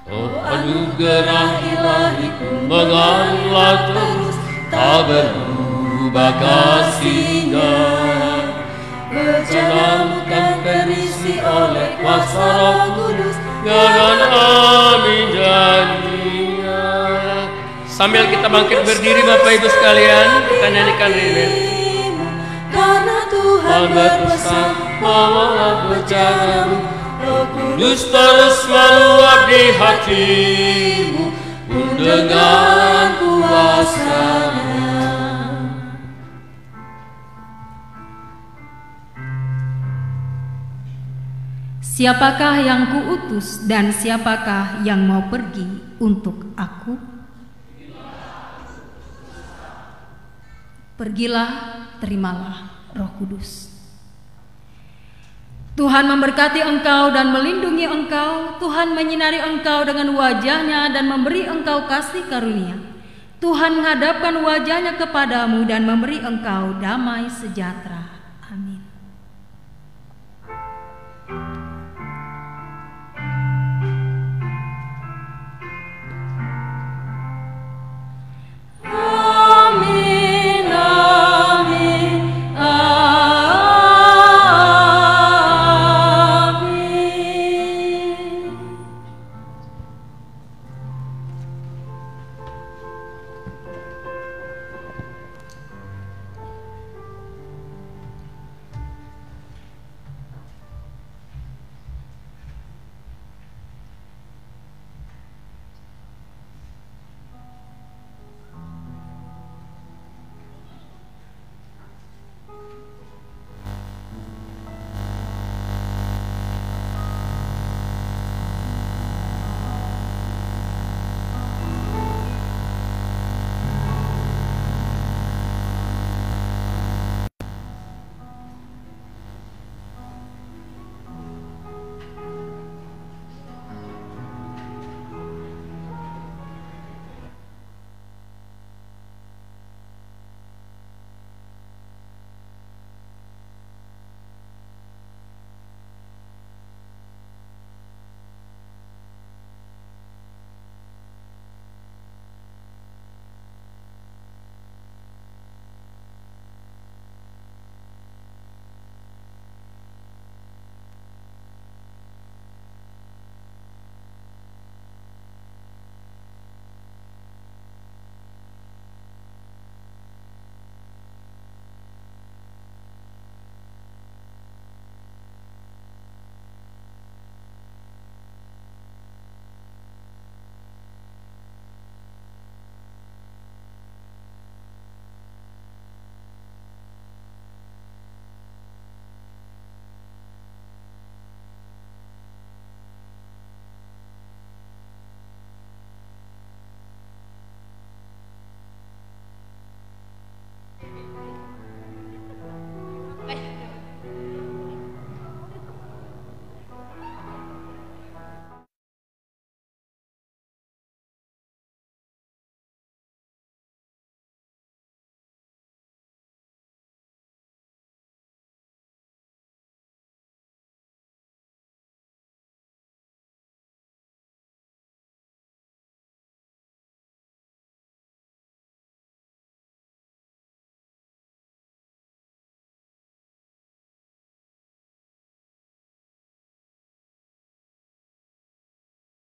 Oh anugerah ilahi-Ku mengalir terus, tak berubah kasih-Nya. Bejanamu kan terisi oleh kuasa Roh Kudus, ya dan amin janjinya. Sambil kita bangkit berdiri Bapak Ibu sekalian, kita nyanyikan refrain. Karena Tuhan berpesan, bawalah bejanamu. Roh Kudus terus meluap di hatimu dengan kuasa-Nya. Siapakah yang kuutus dan siapakah yang mau pergi untuk aku? Pergilah, terimalah Roh Kudus. Tuhan memberkati engkau dan melindungi engkau. Tuhan menyinari engkau dengan wajah-Nya dan memberi engkau kasih karunia. Tuhan menghadapkan wajah-Nya kepadamu dan memberi engkau damai sejahtera. Amin.